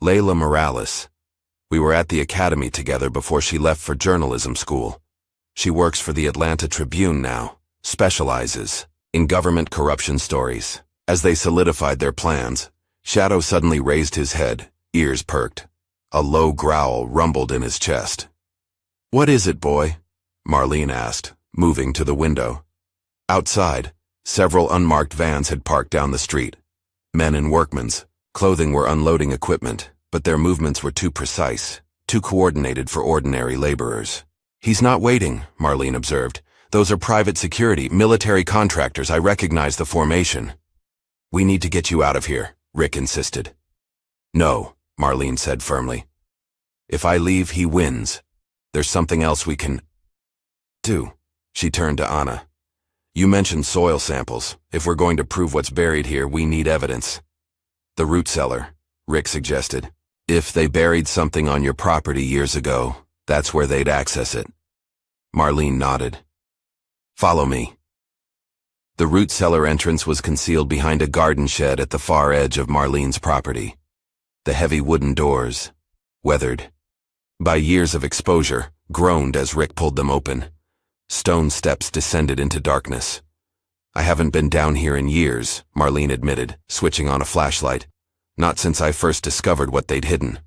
"Layla Morales. We were at the academy together before she left for journalism school. She works for the Atlanta Tribune now, specializes in government corruption stories." As they solidified their plans, Shadow suddenly raised his head, ears perked. A low growl rumbled in his chest. "What is it, boy?" Marlene asked, moving to the window. Outside, several unmarked vans had parked down the street. Men in workmen's clothing were unloading equipment, but their movements were too precise, too coordinated for ordinary laborers. "He's not waiting," Marlene observed. "Those are private security, military contractors. I recognize the formation." "We need to get you out of here," Rick insisted. "No," Marlene said firmly. "If I leave, he wins. There's something else we can do." She turned to Anna. "You mentioned soil samples. If we're going to prove what's buried here, we need evidence." "The root cellar," Rick suggested. "If they buried something on your property years ago, that's where they'd access it." Marlene nodded. "Follow me." The root cellar entrance was concealed behind a garden shed at the far edge of Marlene's property. The heavy wooden doors, weathered by years of exposure, groaned as Rick pulled them open. Stone steps descended into darkness. "I haven't been down here in years," Marlene admitted, switching on a flashlight. "Not since I first discovered what they'd hidden."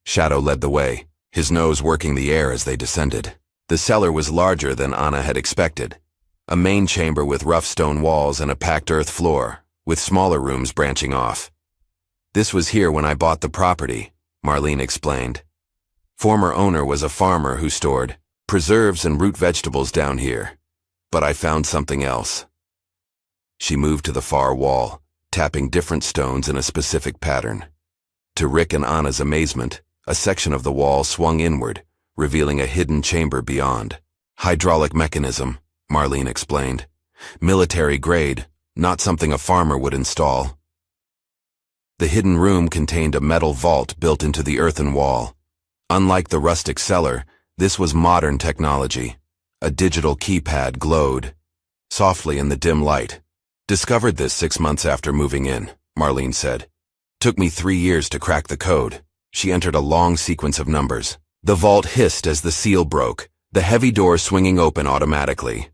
Shadow led the way, his nose working the air as they descended. The cellar was larger than Anna had expected. A main chamber with rough stone walls and a packed earth floor, with smaller rooms branching off. "This was here when I bought the property," Marlene explained. "Former owner was a farmer who stored preserves and root vegetables down here. But I found something else." She moved to the far wall, tapping different stones in a specific pattern. To Rick and Anna's amazement, a section of the wall swung inward, revealing a hidden chamber beyond. "Hydraulic mechanism," Marlene explained. "Military grade, not something a farmer would install." The hidden room contained a metal vault built into the earthen wall. Unlike the rustic cellar, this was modern technology. A digital keypad glowed softly in the dim light. "Discovered this 6 months after moving in," Marlene said. "Took me 3 years to crack the code." She entered a long sequence of numbers. The vault hissed as the seal broke, the heavy door swinging open automatically.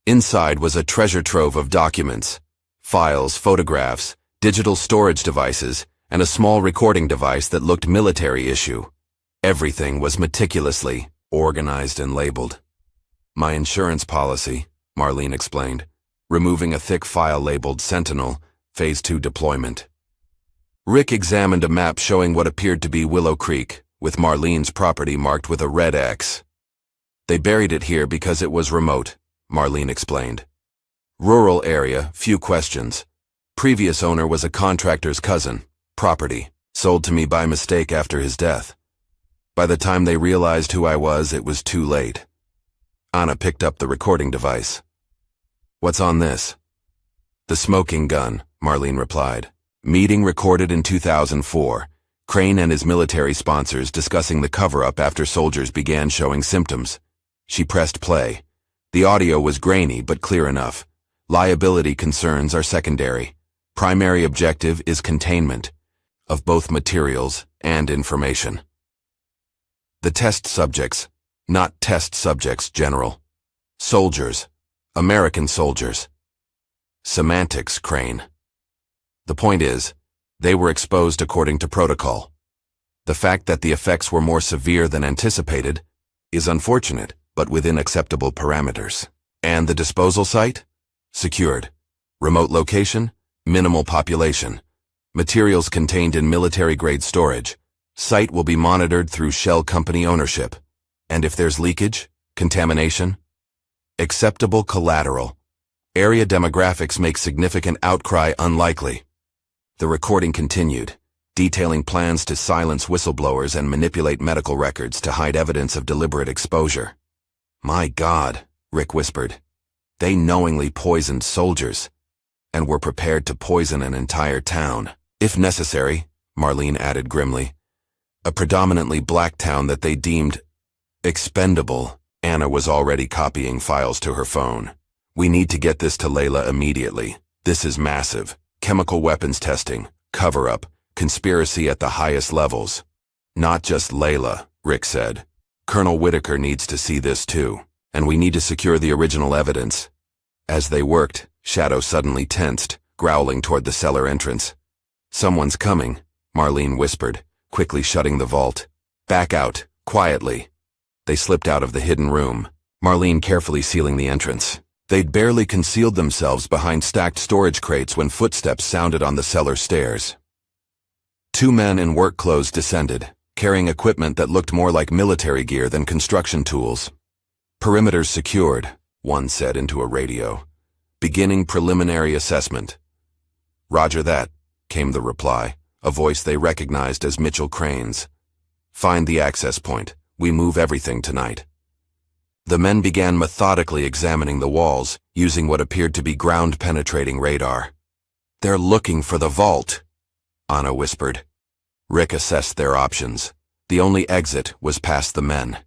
Inside was a treasure trove of documents, files, photographs, digital storage devices, and a small recording device that looked military issue. Everything was meticulously organized and labeled. "My insurance policy," Marlene explained, removing a thick file labeled Sentinel, Phase 2 deployment. Rick examined a map showing what appeared to be Willow Creek, with Marlene's property marked with a red X. "They buried it here because it was remote," Marlene explained. "Rural area, few questions. Previous owner was a contractor's cousin. Property, sold to me by mistake after his death. By the time they realized who I was, it was too late." Anna picked up the recording device. "What's on this?" "The smoking gun," Marlene replied. "Meeting recorded in 2004. Crane and his military sponsors discussing the cover-up after soldiers began showing symptoms. She pressed play. The audio was grainy but clear enough. Liability concerns are secondary. Primary objective is containment of both materials and information. The test subjects, not test subjects general. Soldiers, American soldiers. Semantics, Crane. The point is, they were exposed according to protocol. The fact that the effects were more severe than anticipated is unfortunate, but within acceptable parameters. And the disposal site? Secured. Remote location? Minimal population. Materials contained in military-grade storage. Site will be monitored through shell company ownership. And if there's leakage? Contamination? Acceptable collateral. Area demographics make significant outcry unlikely. The recording continued, detailing plans to silence whistleblowers and manipulate medical records to hide evidence of deliberate exposure. My God, Rick whispered. They knowingly poisoned soldiers, and were prepared to poison an entire town. If necessary, Marlene added grimly. A predominantly black town that they deemed expendable. Anna was already copying files to her phone. We need to get this to Layla immediately. This is massive. Chemical weapons testing, cover-up, conspiracy at the highest levels. Not just Layla, Rick said. Colonel Whitaker needs to see this too, and we need to secure the original evidence. As they worked, Shadow suddenly tensed, growling toward the cellar entrance. Someone's coming, Marlene whispered, quickly shutting the vault. Back out, quietly. They slipped out of the hidden room, Marlene carefully sealing the entrance. They'd barely concealed themselves behind stacked storage crates when footsteps sounded on the cellar stairs. Two men in work clothes descended, carrying equipment that looked more like military gear than construction tools. Perimeters secured, one said into a radio. Beginning preliminary assessment. Roger that, came the reply, a voice they recognized as Mitchell Crane's. Find the access point. We move everything tonight. The men began methodically examining the walls, using what appeared to be ground-penetrating radar. They're looking for the vault, Anna whispered. Rick assessed their options. The only exit was past the men.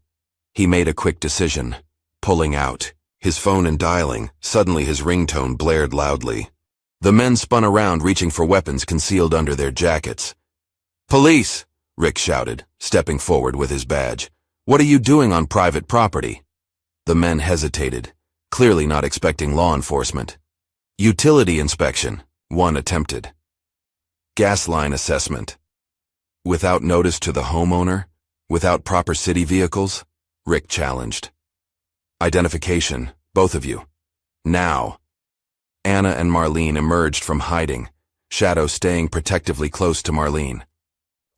He made a quick decision, pulling out. His phone and dialing, suddenly his ringtone blared loudly. The men spun around, reaching for weapons concealed under their jackets. Police! Rick shouted, stepping forward with his badge. What are you doing on private property? The men hesitated, clearly not expecting law enforcement. Utility inspection, one attempted. Gas line assessment. Without notice to the homeowner? Without proper city vehicles? Rick challenged. Identification, both of you. Now. Anna and Marlene emerged from hiding, Shadow staying protectively close to Marlene.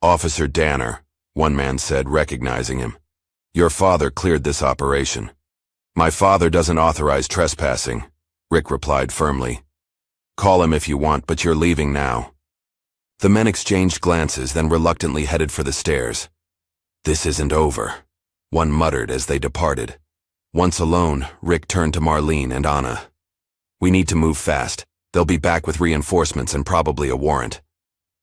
Officer Danner, one man said, recognizing him. Your father cleared this operation. My father doesn't authorize trespassing, Rick replied firmly. Call him if you want, but you're leaving now. The men exchanged glances, then reluctantly headed for the stairs. This isn't over, one muttered as they departed. Once alone, Rick turned to Marlene and Anna. We need to move fast. They'll be back with reinforcements and probably a warrant.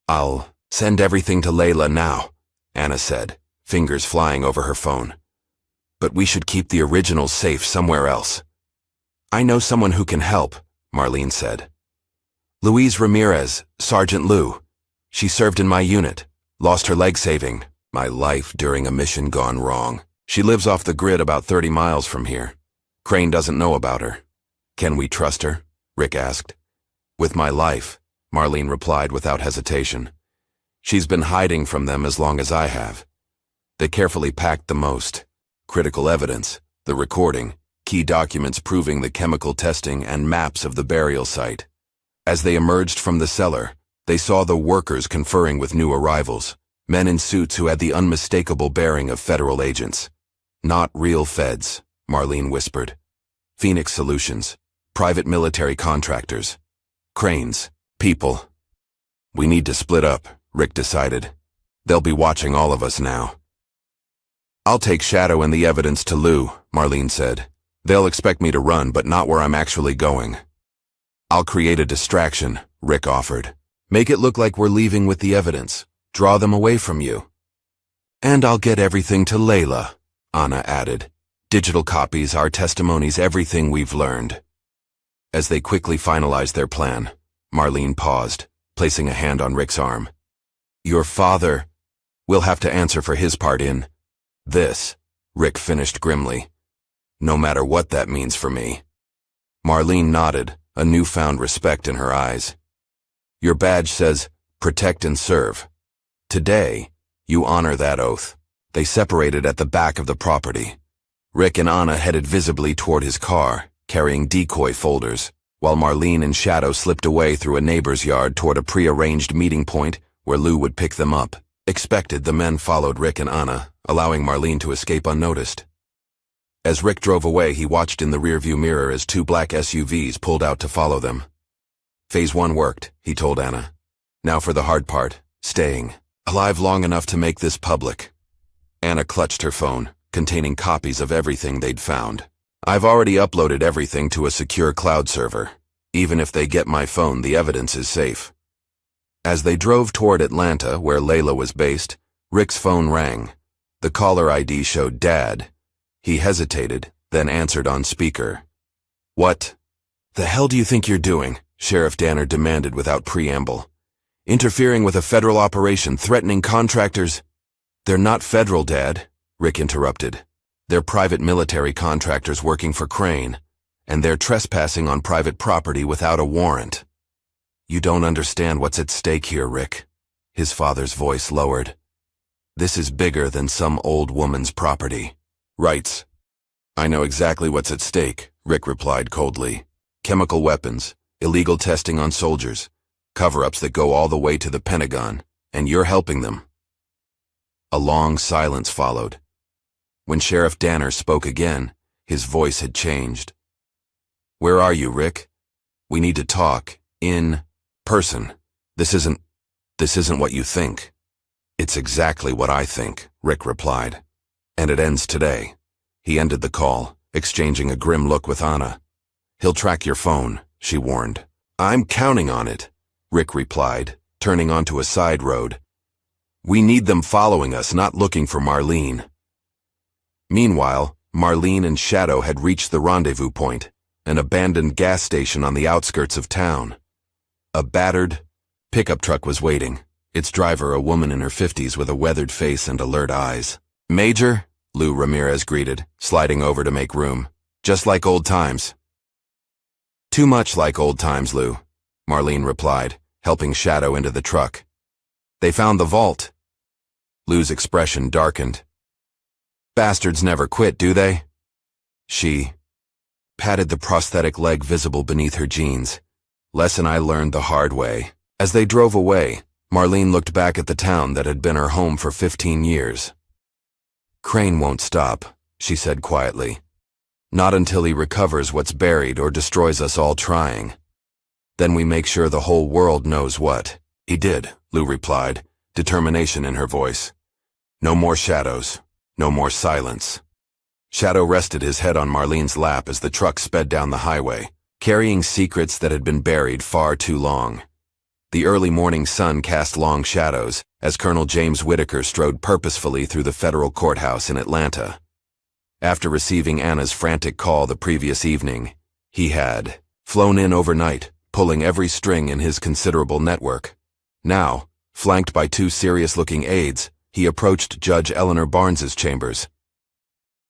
I'll send everything to Layla now, Anna said, fingers flying over her phone. But we should keep the originals safe somewhere else. I know someone who can help, Marlene said. Louise Ramirez, Sergeant Lou. She served in my unit, lost her leg saving my life during a mission gone wrong. She lives off the grid about 30 miles from here. Crane doesn't know about her. Can we trust her? Rick asked. With my life, Marlene replied without hesitation. She's been hiding from them as long as I have. They carefully packed the most. Critical evidence, the recording, key documents proving the chemical testing and maps of the burial site. As they emerged from the cellar, they saw the workers conferring with new arrivals, men in suits who had the unmistakable bearing of federal agents. Not real feds, Marlene whispered. Phoenix Solutions, private military contractors. Cranes, people. We need to split up, Rick decided. They'll be watching all of us now. I'll take Shadow and the evidence to Lou, Marlene said. They'll expect me to run, but not where I'm actually going. I'll create a distraction, Rick offered. Make it look like we're leaving with the evidence. Draw them away from you. And I'll get everything to Layla, Anna added. Digital copies, our testimonies, everything we've learned. As they quickly finalized their plan, Marlene paused, placing a hand on Rick's arm. Your father will have to answer for his part in this, Rick finished grimly. No matter what that means for me. Marlene nodded, a newfound respect in her eyes. Your badge says, protect and serve. Today, you honor that oath. They separated at the back of the property. Rick and Anna headed visibly toward his car, carrying decoy folders, while Marlene and Shadow slipped away through a neighbor's yard toward a pre-arranged meeting point where Lou would pick them up. Expected, the men followed Rick and Anna, allowing Marlene to escape unnoticed. As Rick drove away, he watched in the rearview mirror as two black SUVs pulled out to follow them. Phase 1 worked, he told Anna. Now for the hard part, staying alive long enough to make this public. Anna clutched her phone, containing copies of everything they'd found. I've already uploaded everything to a secure cloud server. Even if they get my phone, the evidence is safe. As they drove toward Atlanta, where Layla was based, Rick's phone rang. The caller ID showed Dad. He hesitated, then answered on speaker. What the hell do you think you're doing? Sheriff Danner demanded without preamble. Interfering with a federal operation, threatening contractors. They're not federal, Dad, Rick interrupted. They're private military contractors working for Crane, and they're trespassing on private property without a warrant. You don't understand what's at stake here, Rick. His father's voice lowered. This is bigger than some old woman's property. Rights. I know exactly what's at stake, Rick replied coldly. Chemical weapons, illegal testing on soldiers, cover-ups that go all the way to the Pentagon, and you're helping them. A long silence followed. When Sheriff Danner spoke again, his voice had changed. Where are you, Rick? We need to talk, in person. This isn't what you think. It's exactly what I think, Rick replied. And it ends today. He ended the call, exchanging a grim look with Anna. He'll track your phone, she warned. I'm counting on it, Rick replied, turning onto a side road. We need them following us, not looking for Marlene. Meanwhile, Marlene and Shadow had reached the rendezvous point, an abandoned gas station on the outskirts of town. A battered pickup truck was waiting, its driver a woman in her 50s with a weathered face and alert eyes. Major, Lou Ramirez greeted, sliding over to make room. Just like old times. Too much like old times, Lou, Marlene replied, helping Shadow into the truck. They found the vault. Lou's expression darkened. Bastards never quit, do they? She patted the prosthetic leg visible beneath her jeans. Lesson I learned the hard way. As they drove away, Marlene looked back at the town that had been her home for 15 years. Crane won't stop, she said quietly. Not until he recovers what's buried or destroys us all trying. Then we make sure the whole world knows what. He did, Lou replied, determination in her voice. No more shadows. No more silence. Shadow rested his head on Marlene's lap as the truck sped down the highway, carrying secrets that had been buried far too long. The early morning sun cast long shadows as Colonel James Whitaker strode purposefully through the federal courthouse in Atlanta. After receiving Anna's frantic call the previous evening, he had flown in overnight, pulling every string in his considerable network. Now, flanked by two serious-looking aides, he approached Judge Eleanor Barnes's chambers.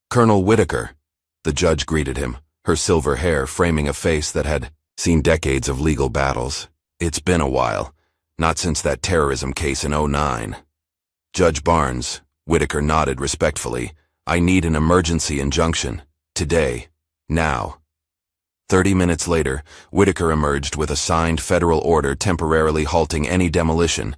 Colonel Whitaker, the judge greeted him, her silver hair framing a face that had seen decades of legal battles. It's been a while, not since that terrorism case in '09. Judge Barnes, Whitaker nodded respectfully. I need an emergency injunction. Today. Now. 30 minutes later, Whitaker emerged with a signed federal order temporarily halting any demolition,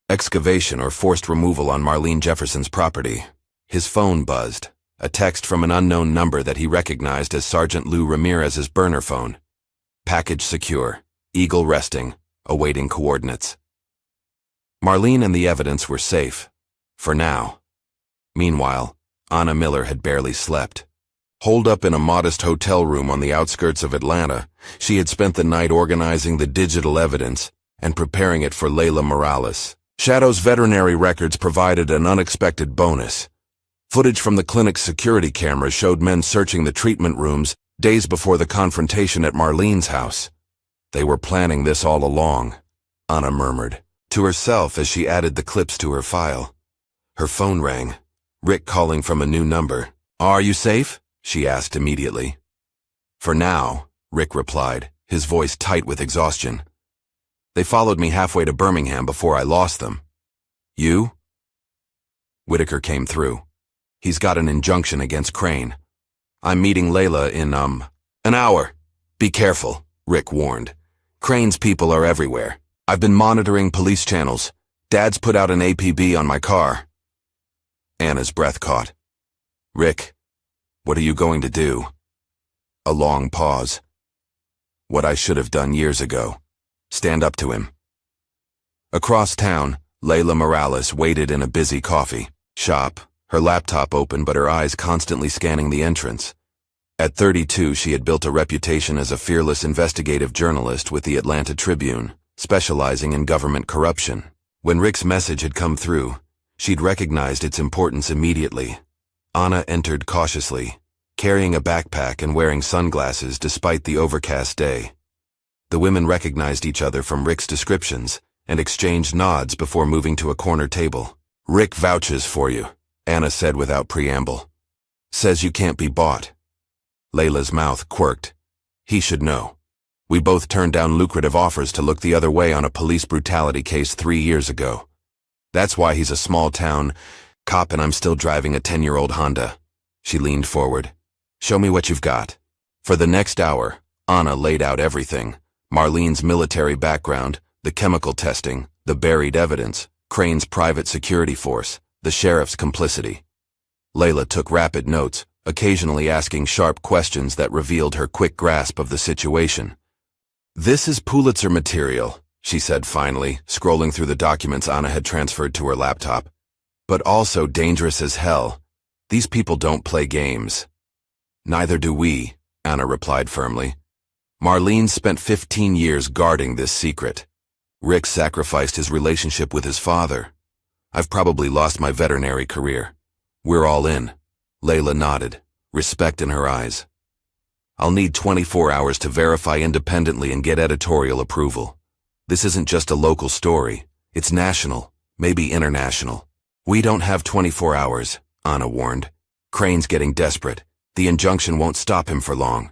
excavation, or forced removal on Marlene Jefferson's property. His phone buzzed, a text from an unknown number that he recognized as Sergeant Lou Ramirez's burner phone. Package secure. Eagle resting. Awaiting coordinates. Marlene and the evidence were safe. For now. Meanwhile, Anna Miller had barely slept. Holed up in a modest hotel room on the outskirts of Atlanta, she had spent the night organizing the digital evidence and preparing it for Layla Morales, Shadow's veterinary records provided an unexpected bonus. Footage from the clinic's security cameras showed men searching the treatment rooms days before the confrontation at Marlene's house. They were planning this all along, Anna murmured to herself as she added the clips to her file. Her phone rang. Rick calling from a new number. "Are you safe?" she asked immediately. "For now," Rick replied, his voice tight with exhaustion. "They followed me halfway to Birmingham before I lost them." "You?" Whitaker came through. "He's got an injunction against Crane. I'm meeting Layla in, an hour. Be careful," Rick warned. "Crane's people are everywhere. I've been monitoring police channels. Dad's put out an APB on my car." Anna's breath caught. "Rick, what are you going to do?" A long pause. "What I should have done years ago. Stand up to him." Across town, Layla Morales waited in a busy coffee shop, her laptop open but her eyes constantly scanning the entrance. At 32, she had built a reputation as a fearless investigative journalist with the Atlanta Tribune, specializing in government corruption. When Rick's message had come through, she'd recognized its importance immediately. Anna entered cautiously, carrying a backpack and wearing sunglasses despite the overcast day. The women recognized each other from Rick's descriptions and exchanged nods before moving to a corner table. "Rick vouches for you," Anna said without preamble. "Says you can't be bought." Layla's mouth quirked. "He should know. We both turned down lucrative offers to look the other way on a police brutality case 3 years ago. That's why he's a small-town cop and I'm still driving a 10-year-old Honda." She leaned forward. "Show me what you've got." For the next hour, Anna laid out everything. Marlene's military background, the chemical testing, the buried evidence, Crane's private security force, the sheriff's complicity. Layla took rapid notes, occasionally asking sharp questions that revealed her quick grasp of the situation. "This is Pulitzer material," she said finally, scrolling through the documents Anna had transferred to her laptop. "But also dangerous as hell. These people don't play games." "Neither do we," Anna replied firmly. "Marlene spent 15 years guarding this secret. Rick sacrificed his relationship with his father. I've probably lost my veterinary career. We're all in." Layla nodded, respect in her eyes. "I'll need 24 hours to verify independently and get editorial approval. This isn't just a local story. It's national, maybe international." "We don't have 24 hours, Anna warned. "Crane's getting desperate. The injunction won't stop him for long."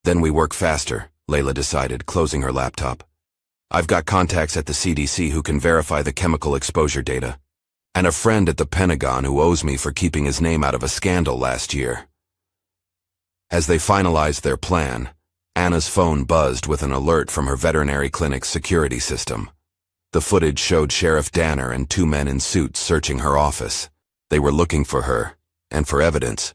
"Then we work faster," Layla decided, closing her laptop. "I've got contacts at the CDC who can verify the chemical exposure data, and a friend at the Pentagon who owes me for keeping his name out of a scandal last year." As they finalized their plan, Anna's phone buzzed with an alert from her veterinary clinic's security system. The footage showed Sheriff Danner and 2 men in suits searching her office. They were looking for her, and for evidence.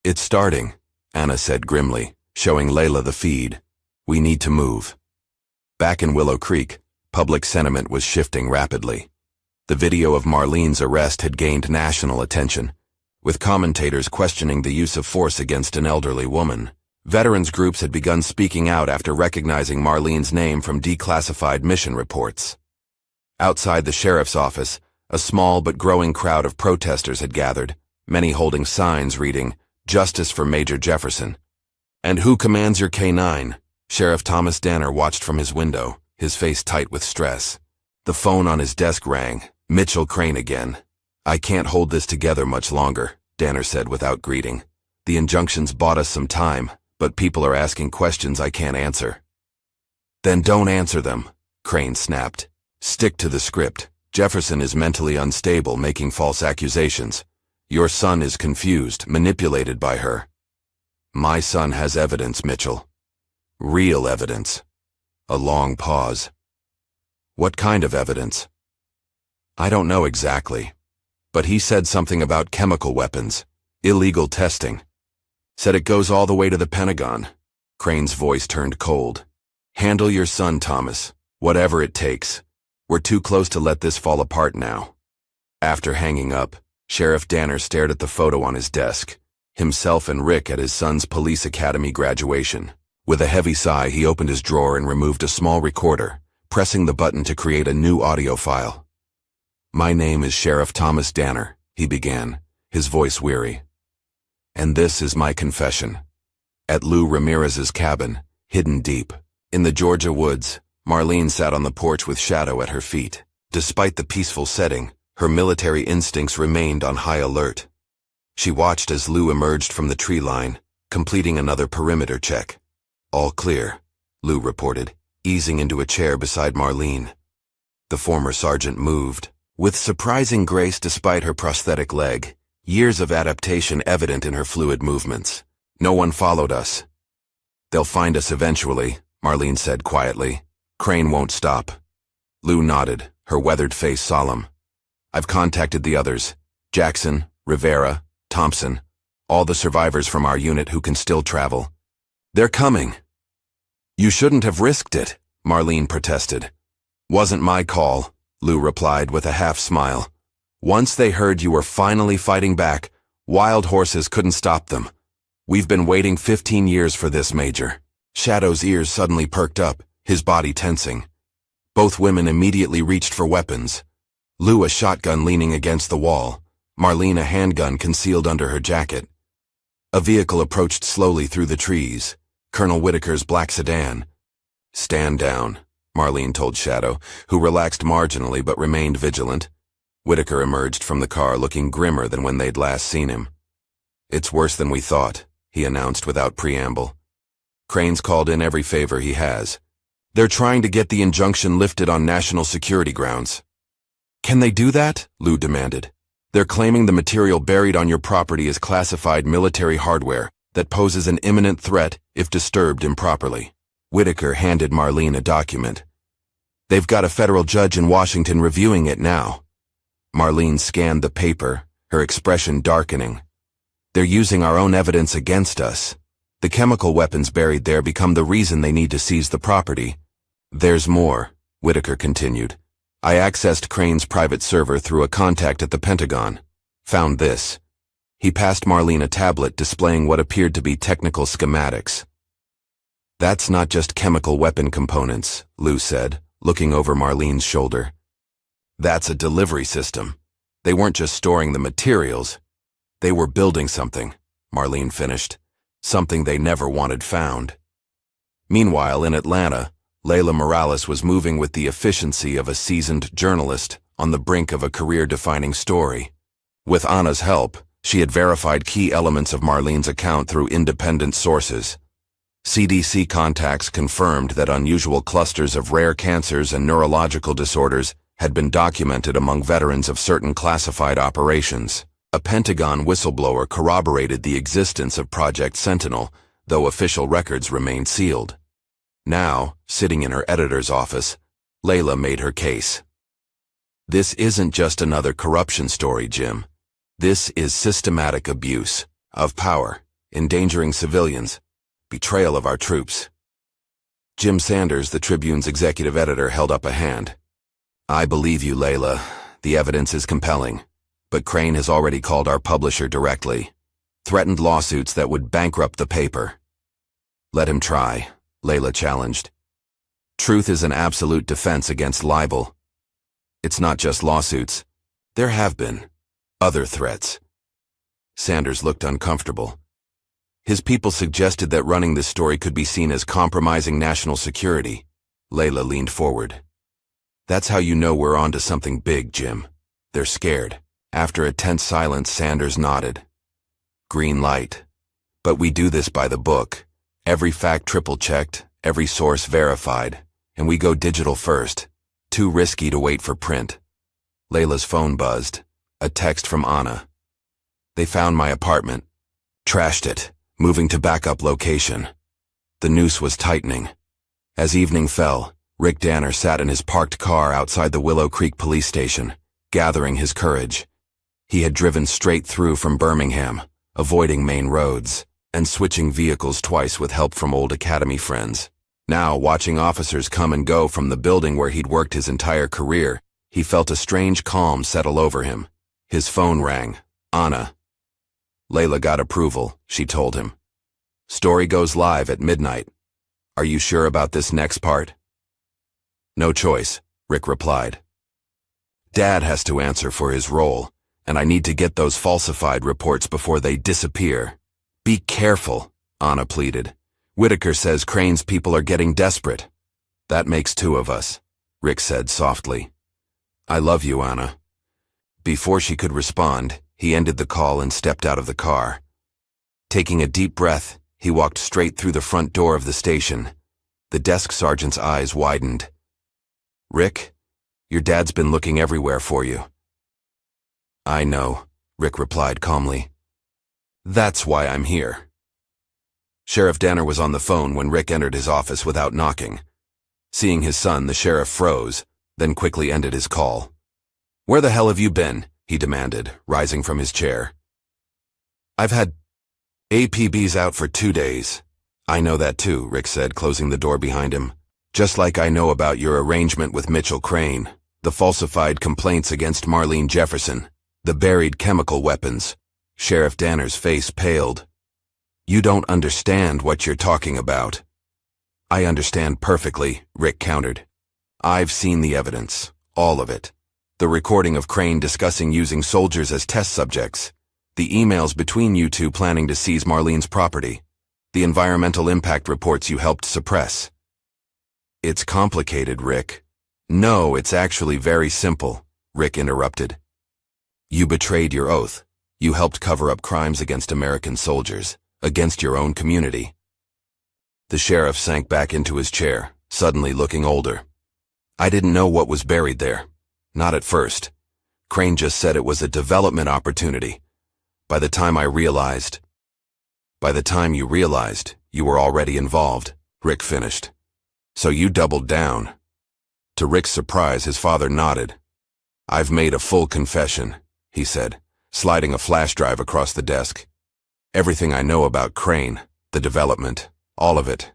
"It's starting," Anna said grimly, showing Layla the feed. "We need to move." Back in Willow Creek, public sentiment was shifting rapidly. The video of Marlene's arrest had gained national attention, with commentators questioning the use of force against an elderly woman. Veterans groups had begun speaking out after recognizing Marlene's name from declassified mission reports. Outside the sheriff's office, a small but growing crowd of protesters had gathered, many holding signs reading, "Justice for Major Jefferson." "And who commands your K9? Sheriff Thomas Danner watched from his window, his face tight with stress. The phone on his desk rang. Mitchell Crane again. "I can't hold this together much longer," Danner said without greeting. "The injunctions bought us some time, but people are asking questions I can't answer." "Then don't answer them," Crane snapped. "Stick to the script. Jefferson is mentally unstable, making false accusations. Your son is confused, manipulated by her." "My son has evidence, Mitchell. Real evidence." A long pause. "What kind of evidence?" "I don't know exactly. But he said something about chemical weapons, illegal testing. Said it goes all the way to the Pentagon." Crane's voice turned cold. "Handle your son, Thomas. Whatever it takes. We're too close to let this fall apart now." After hanging up, Sheriff Danner stared at the photo on his desk, himself and Rick at his son's police academy graduation. With a heavy sigh, he opened his drawer and removed a small recorder, pressing the button to create a new audio file. My name is Sheriff Thomas Danner, he began, his voice weary. And this is my confession. At Lou Ramirez's cabin, hidden deep, in the Georgia woods, Marlene sat on the porch with Shadow at her feet. Despite the peaceful setting, her military instincts remained on high alert. She watched as Lou emerged from the tree line, completing another perimeter check. All clear, Lou reported, easing into a chair beside Marlene. The former sergeant moved, with surprising grace despite her prosthetic leg, years of adaptation evident in her fluid movements. No one followed us. They'll find us eventually, Marlene said quietly. Crane won't stop. Lou nodded, her weathered face solemn. I've contacted the others. Jackson, Rivera, Thompson, all the survivors from our unit who can still travel. They're coming. You shouldn't have risked it, Marlene protested. Wasn't my call, Lou replied with a half smile. Once they heard you were finally fighting back, wild horses couldn't stop them. We've been waiting 15 years for this, Major. Shadow's ears suddenly perked up, his body tensing. Both women immediately reached for weapons. Lou a shotgun leaning against the wall, Marlene a handgun concealed under her jacket. A vehicle approached slowly through the trees, Colonel Whitaker's black sedan. Stand down, Marlene told Shadow, who relaxed marginally but remained vigilant. Whitaker emerged from the car looking grimmer than when they'd last seen him. It's worse than we thought, he announced without preamble. Crane's called in every favor he has. They're trying to get the injunction lifted on national security grounds. Can they do that? Lou demanded. They're claiming the material buried on your property is classified military hardware that poses an imminent threat if disturbed improperly. Whitaker handed Marlene a document. They've got a federal judge in Washington reviewing it now. Marlene scanned the paper, her expression darkening. They're using our own evidence against us. The chemical weapons buried there become the reason they need to seize the property. There's more, Whitaker continued. I accessed Crane's private server through a contact at the Pentagon. Found this. He passed Marlene a tablet displaying what appeared to be technical schematics. That's not just chemical weapon components, Lou said, looking over Marlene's shoulder. That's a delivery system. They weren't just storing the materials. They were building something, Marlene finished. Something they never wanted found. Meanwhile, in Atlanta, Layla Morales was moving with the efficiency of a seasoned journalist on the brink of a career-defining story. With Anna's help, she had verified key elements of Marlene's account through independent sources. CDC contacts confirmed that unusual clusters of rare cancers and neurological disorders had been documented among veterans of certain classified operations. A Pentagon whistleblower corroborated the existence of Project Sentinel, though official records remained sealed. Now, sitting in her editor's office, Layla made her case. This isn't just another corruption story, Jim. This is systematic abuse of power, endangering civilians, betrayal of our troops. Jim Sanders, the Tribune's executive editor, held up a hand. I believe you, Layla. The evidence is compelling. But Crane has already called our publisher directly, threatened lawsuits that would bankrupt the paper. Let him try, Layla challenged. Truth is an absolute defense against libel. It's not just lawsuits. There have been other threats. Sanders looked uncomfortable. His people suggested that running this story could be seen as compromising national security. Layla leaned forward. That's how you know we're onto something big, Jim. They're scared. After a tense silence, Sanders nodded. Green light. But we do this by the book. Every fact triple-checked, every source verified, and we go digital first. Too risky to wait for print. Layla's phone buzzed. A text from Anna. They found my apartment. Trashed it, moving to backup location. The noose was tightening. As evening fell, Rick Danner sat in his parked car outside the Willow Creek police station, gathering his courage. He had driven straight through from Birmingham, avoiding main roads, and switching vehicles twice with help from old academy friends. Now, watching officers come and go from the building where he'd worked his entire career, he felt a strange calm settle over him. His phone rang. Anna. Layla got approval, she told him. Story goes live at midnight. Are you sure about this next part? No choice, Rick replied. Dad has to answer for his role, and I need to get those falsified reports before they disappear. Be careful, Anna pleaded. Whitaker says Crane's people are getting desperate. That makes two of us, Rick said softly. I love you, Anna. Before she could respond, he ended the call and stepped out of the car. Taking a deep breath, he walked straight through the front door of the station. The desk sergeant's eyes widened. Rick, your dad's been looking everywhere for you. I know, Rick replied calmly. That's why I'm here. Sheriff Danner was on the phone when Rick entered his office without knocking. Seeing his son, the sheriff froze, then quickly ended his call. Where the hell have you been? He demanded, rising from his chair. I've had APBs out for 2 days. I know that too, Rick said, closing the door behind him. Just like I know about your arrangement with Mitchell Crane, the falsified complaints against Marlene Jefferson, the buried chemical weapons. Sheriff Danner's face paled. You don't understand what you're talking about. I understand perfectly, Rick countered. I've seen the evidence, all of it. The recording of Crane discussing using soldiers as test subjects, the emails between you two planning to seize Marlene's property, the environmental impact reports you helped suppress. It's complicated, Rick. No, it's actually very simple, Rick interrupted. You betrayed your oath. You helped cover up crimes against American soldiers, against your own community. The sheriff sank back into his chair, suddenly looking older. I didn't know what was buried there. Not at first. Crane just said it was a development opportunity. By the time you realized, you were already involved, Rick finished. So you doubled down. To Rick's surprise, his father nodded. I've made a full confession, he said, sliding a flash drive across the desk. Everything I know about Crane, the development, all of it.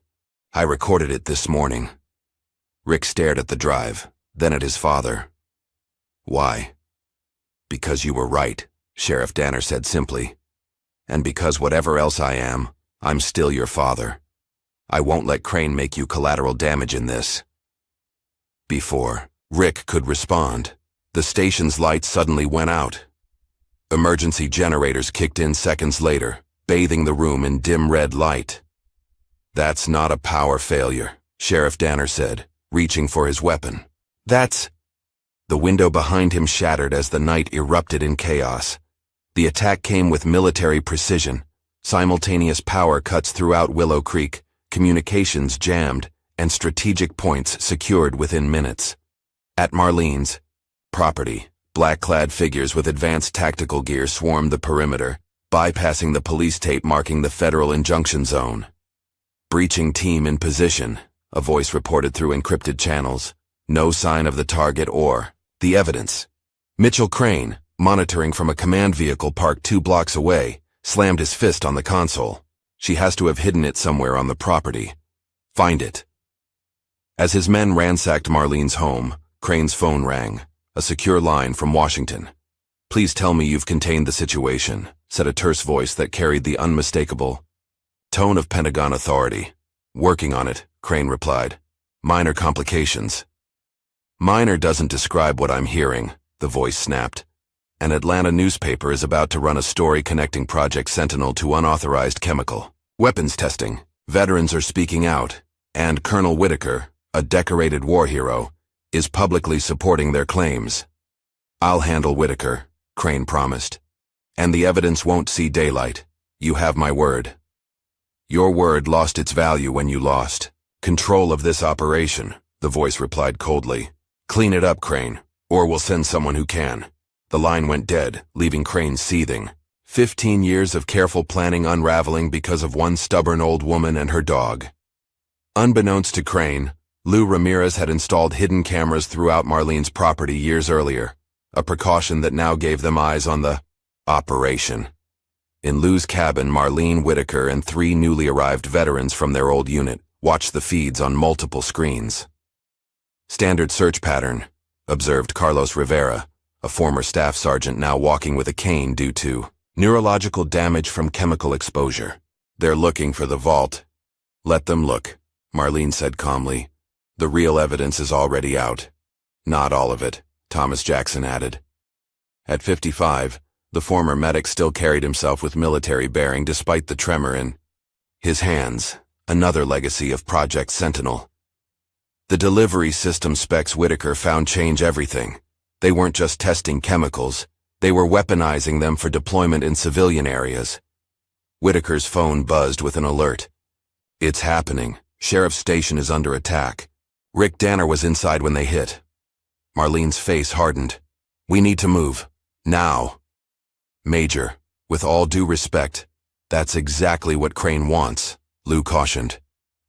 I recorded it this morning. Rick stared at the drive, then at his father. Why? Because you were right, Sheriff Danner said simply. And because whatever else I am, I'm still your father. I won't let Crane make you collateral damage in this. Before Rick could respond, the station's lights suddenly went out. Emergency generators kicked in seconds later, bathing the room in dim red light. That's not a power failure, Sheriff Danner said, reaching for his weapon. That's... The window behind him shattered as the night erupted in chaos. The attack came with military precision. Simultaneous power cuts throughout Willow Creek, communications jammed, and strategic points secured within minutes. At Marlene's property, black-clad figures with advanced tactical gear swarmed the perimeter, bypassing the police tape marking the federal injunction zone. Breaching team in position, a voice reported through encrypted channels. No sign of the target or the evidence. Mitchell Crane, monitoring from a command vehicle parked 2 blocks away, slammed his fist on the console. She has to have hidden it somewhere on the property. Find it. As his men ransacked Marlene's home, Crane's phone rang, a secure line from Washington. Please tell me you've contained the situation, said a terse voice that carried the unmistakable tone of Pentagon authority. Working on it, Crane replied. Minor complications. Minor doesn't describe what I'm hearing, the voice snapped. An Atlanta newspaper is about to run a story connecting Project Sentinel to unauthorized chemical weapons testing. Veterans are speaking out, and Colonel Whitaker, a decorated war hero, is publicly supporting their claims. I'll handle Whitaker, Crane promised. And the evidence won't see daylight. You have my word. Your word lost its value when you lost control of this operation, the voice replied coldly. Clean it up, Crane, or we'll send someone who can. The line went dead, leaving Crane seething. 15 years of careful planning unraveling because of one stubborn old woman and her dog. Unbeknownst to Crane, Lou Ramirez had installed hidden cameras throughout Marlene's property years earlier, a precaution that now gave them eyes on the operation. In Lou's cabin, Marlene Whitaker and 3 newly arrived veterans from their old unit watched the feeds on multiple screens. Standard search pattern, observed Carlos Rivera, a former staff sergeant now walking with a cane due to neurological damage from chemical exposure. They're looking for the vault. Let them look, Marlene said calmly. The real evidence is already out. Not all of it, Thomas Jackson added. At 55, the former medic still carried himself with military bearing despite the tremor in his hands, another legacy of Project Sentinel. The delivery system specs Whitaker found change everything. They weren't just testing chemicals, they were weaponizing them for deployment in civilian areas. Whitaker's phone buzzed with an alert. It's happening. Sheriff's Station is under attack. Rick Danner was inside when they hit. Marlene's face hardened. We need to move. Now. Major, with all due respect, that's exactly what Crane wants, Lou cautioned.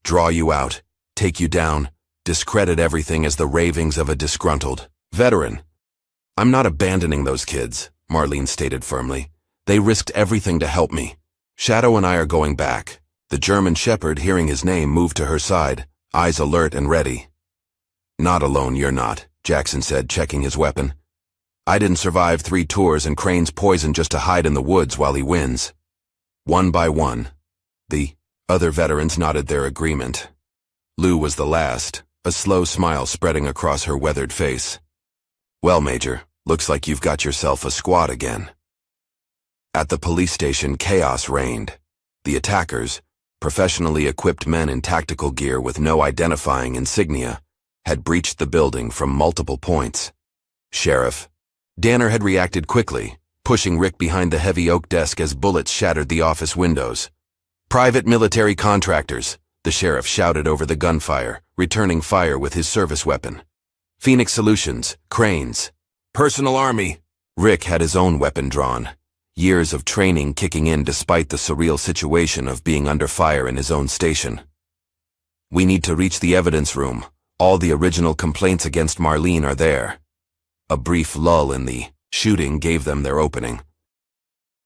Draw you out, take you down, discredit everything as the ravings of a disgruntled veteran. I'm not abandoning those kids, Marlene stated firmly. They risked everything to help me. Shadow and I are going back. The German shepherd, hearing his name, moved to her side, eyes alert and ready. Not alone, you're not, Jackson said, checking his weapon. I didn't survive 3 tours and Crane's poisoned just to hide in the woods while he wins. One by one. The other veterans nodded their agreement. Lou was the last, a slow smile spreading across her weathered face. Well, Major, looks like you've got yourself a squad again. At the police station, chaos reigned. The attackers, professionally equipped men in tactical gear with no identifying insignia, had breached the building from multiple points. Sheriff Danner had reacted quickly, pushing Rick behind the heavy oak desk as bullets shattered the office windows. Private military contractors, the sheriff shouted over the gunfire, returning fire with his service weapon. Phoenix Solutions, Cranes, Personal Army. Rick had his own weapon drawn, years of training kicking in despite the surreal situation of being under fire in his own station. We need to reach the evidence room. All the original complaints against Marlene are there. A brief lull in the shooting gave them their opening.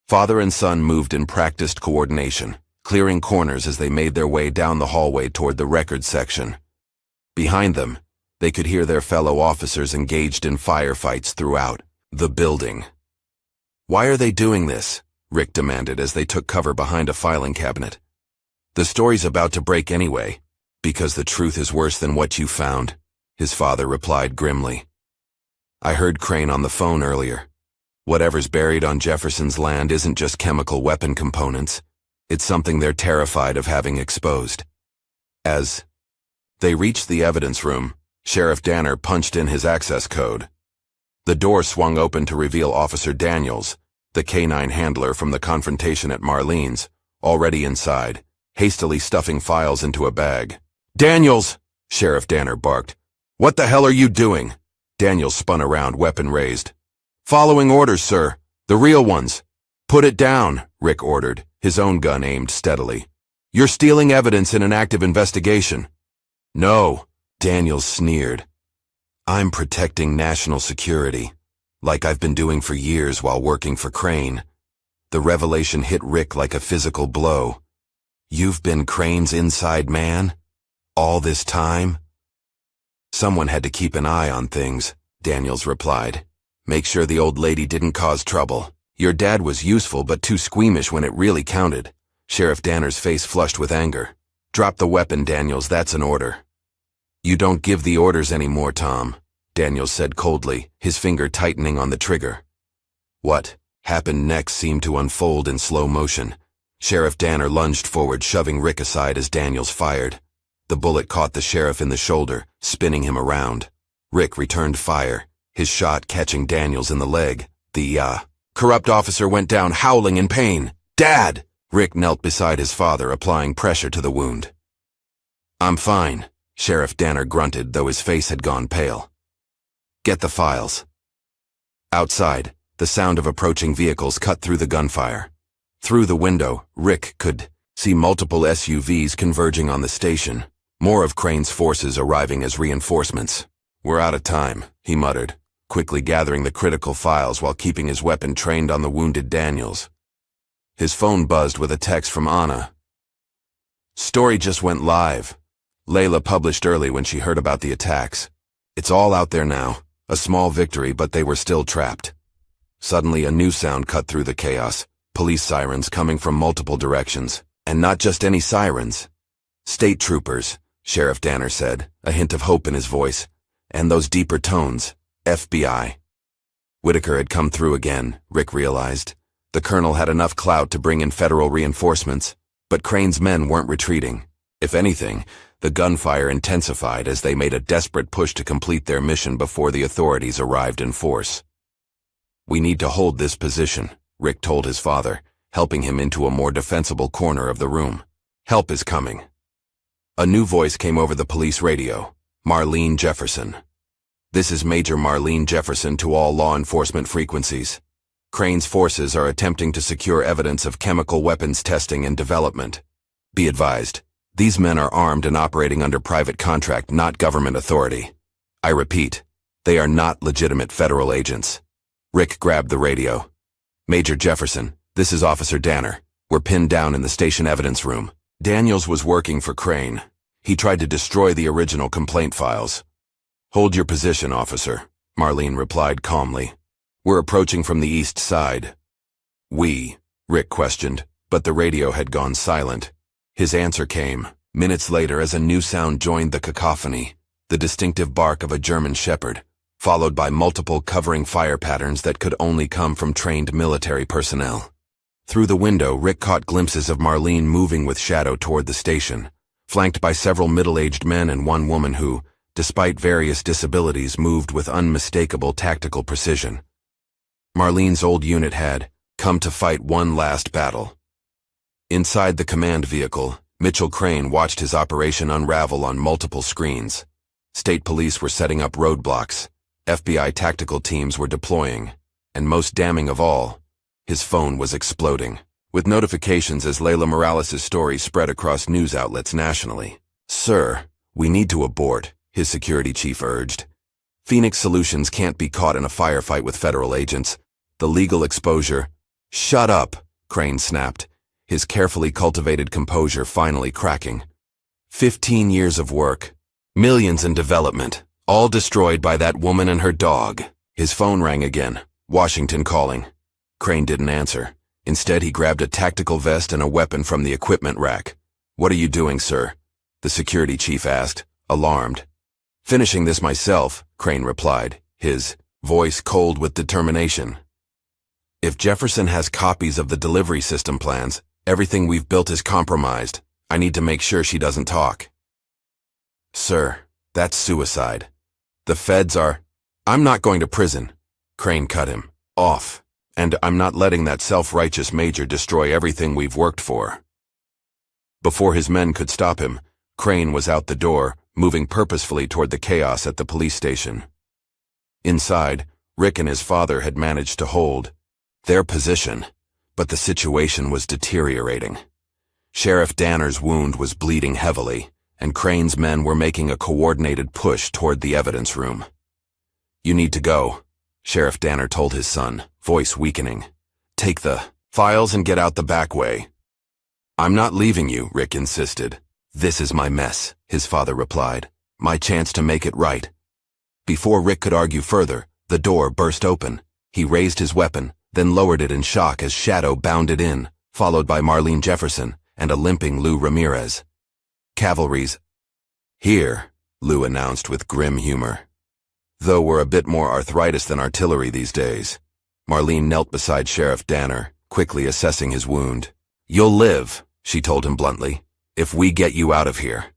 Father and son moved in practiced coordination, clearing corners as they made their way down the hallway toward the records section. Behind them, they could hear their fellow officers engaged in firefights throughout the building. Why are they doing this? Rick demanded as they took cover behind a filing cabinet. The story's about to break anyway, because the truth is worse than what you found, his father replied grimly. I heard Crane on the phone earlier. Whatever's buried on Jefferson's land isn't just chemical weapon components. It's something they're terrified of having exposed. As they reached the evidence room, Sheriff Danner punched in his access code. The door swung open to reveal Officer Daniels, the canine handler from the confrontation at Marlene's, already inside, hastily stuffing files into a bag. Daniels! Sheriff Danner barked. What the hell are you doing? Daniels spun around, weapon raised. Following orders, sir. The real ones. Put it down, Rick ordered, his own gun aimed steadily. You're stealing evidence in an active investigation. No, Daniels sneered. I'm protecting national security, like I've been doing for years while working for Crane. The revelation hit Rick like a physical blow. You've been Crane's inside man? All this time? Someone had to keep an eye on things, Daniels replied. Make sure the old lady didn't cause trouble. Your dad was useful but too squeamish when it really counted. Sheriff Danner's face flushed with anger. Drop the weapon, Daniels, that's an order. You don't give the orders anymore, Tom, Daniels said coldly, his finger tightening on the trigger. What happened next seemed to unfold in slow motion. Sheriff Danner lunged forward, shoving Rick aside as Daniels fired. The bullet caught the sheriff in the shoulder, spinning him around. Rick returned fire, his shot catching Daniels in the leg. The corrupt officer went down howling in pain. Dad! Rick knelt beside his father, applying pressure to the wound. I'm fine, Sheriff Danner grunted, though his face had gone pale. Get the files. Outside, the sound of approaching vehicles cut through the gunfire. Through the window, Rick could see multiple SUVs converging on the station. More of Crane's forces arriving as reinforcements. We're out of time, he muttered, quickly gathering the critical files while keeping his weapon trained on the wounded Daniels. His phone buzzed with a text from Anna. Story just went live. Layla published early when she heard about the attacks. It's all out there now. A small victory, but they were still trapped. Suddenly a new sound cut through the chaos. Police sirens coming from multiple directions. And not just any sirens. State troopers, Sheriff Danner said, a hint of hope in his voice. And those deeper tones. FBI. Whitaker had come through again, Rick realized. The colonel had enough clout to bring in federal reinforcements, but Crane's men weren't retreating. If anything, the gunfire intensified as they made a desperate push to complete their mission before the authorities arrived in force. "We need to hold this position," Rick told his father, helping him into a more defensible corner of the room. "Help is coming." A new voice came over the police radio. Marlene Jefferson. "This is Major Marlene Jefferson to all law enforcement frequencies. Crane's forces are attempting to secure evidence of chemical weapons testing and development. Be advised, these men are armed and operating under private contract, not government authority. I repeat, they are not legitimate federal agents." Rick grabbed the radio. "Major Jefferson, this is Officer Danner. We're pinned down in the station evidence room. Daniels was working for Crane. He tried to destroy the original complaint files." "Hold your position, officer," Marlene replied calmly. "We're approaching from the east side." "We?" Rick questioned, but the radio had gone silent. His answer came minutes later as a new sound joined the cacophony, the distinctive bark of a German shepherd, followed by multiple covering fire patterns that could only come from trained military personnel. Through the window, Rick caught glimpses of Marlene moving with shadow toward the station, flanked by several middle-aged men and one woman who, despite various disabilities, moved with unmistakable tactical precision. Marlene's old unit had come to fight one last battle. Inside the command vehicle, Mitchell Crane watched his operation unravel on multiple screens. State police were setting up roadblocks, FBI tactical teams were deploying, and most damning of all, his phone was exploding, with notifications as Layla Morales' story spread across news outlets nationally. "Sir, we need to abort," his security chief urged. "Phoenix Solutions can't be caught in a firefight with federal agents. The legal exposure—" "Shut up," Crane snapped, his carefully cultivated composure finally cracking. 15 years of work, millions in development, all destroyed by that woman and her dog. His phone rang again, Washington calling. Crane didn't answer. Instead, he grabbed a tactical vest and a weapon from the equipment rack. "What are you doing, sir?" the security chief asked, alarmed. "Finishing this myself," Crane replied, his voice cold with determination. "If Jefferson has copies of the delivery system plans, everything we've built is compromised. I need to make sure she doesn't talk." "Sir, that's suicide. The feds are—" "I'm not going to prison," Crane cut him off. "And I'm not letting that self-righteous major destroy everything we've worked for." Before his men could stop him, Crane was out the door, moving purposefully toward the chaos at the police station. Inside, Rick and his father had managed to hold their position, but the situation was deteriorating. Sheriff Danner's wound was bleeding heavily, and Crane's men were making a coordinated push toward the evidence room. "You need to go," Sheriff Danner told his son, voice weakening. "Take the files and get out the back way." "I'm not leaving you," Rick insisted. "This is my mess," his father replied. "My chance to make it right." Before Rick could argue further, the door burst open. He raised his weapon, then lowered it in shock as Shadow bounded in, followed by Marlene Jefferson and a limping Lou Ramirez. "Cavalry's here," Lou announced with grim humor. "Though we're a bit more arthritis than artillery these days." Marlene knelt beside Sheriff Danner, quickly assessing his wound. "You'll live," she told him bluntly, "if we get you out of here."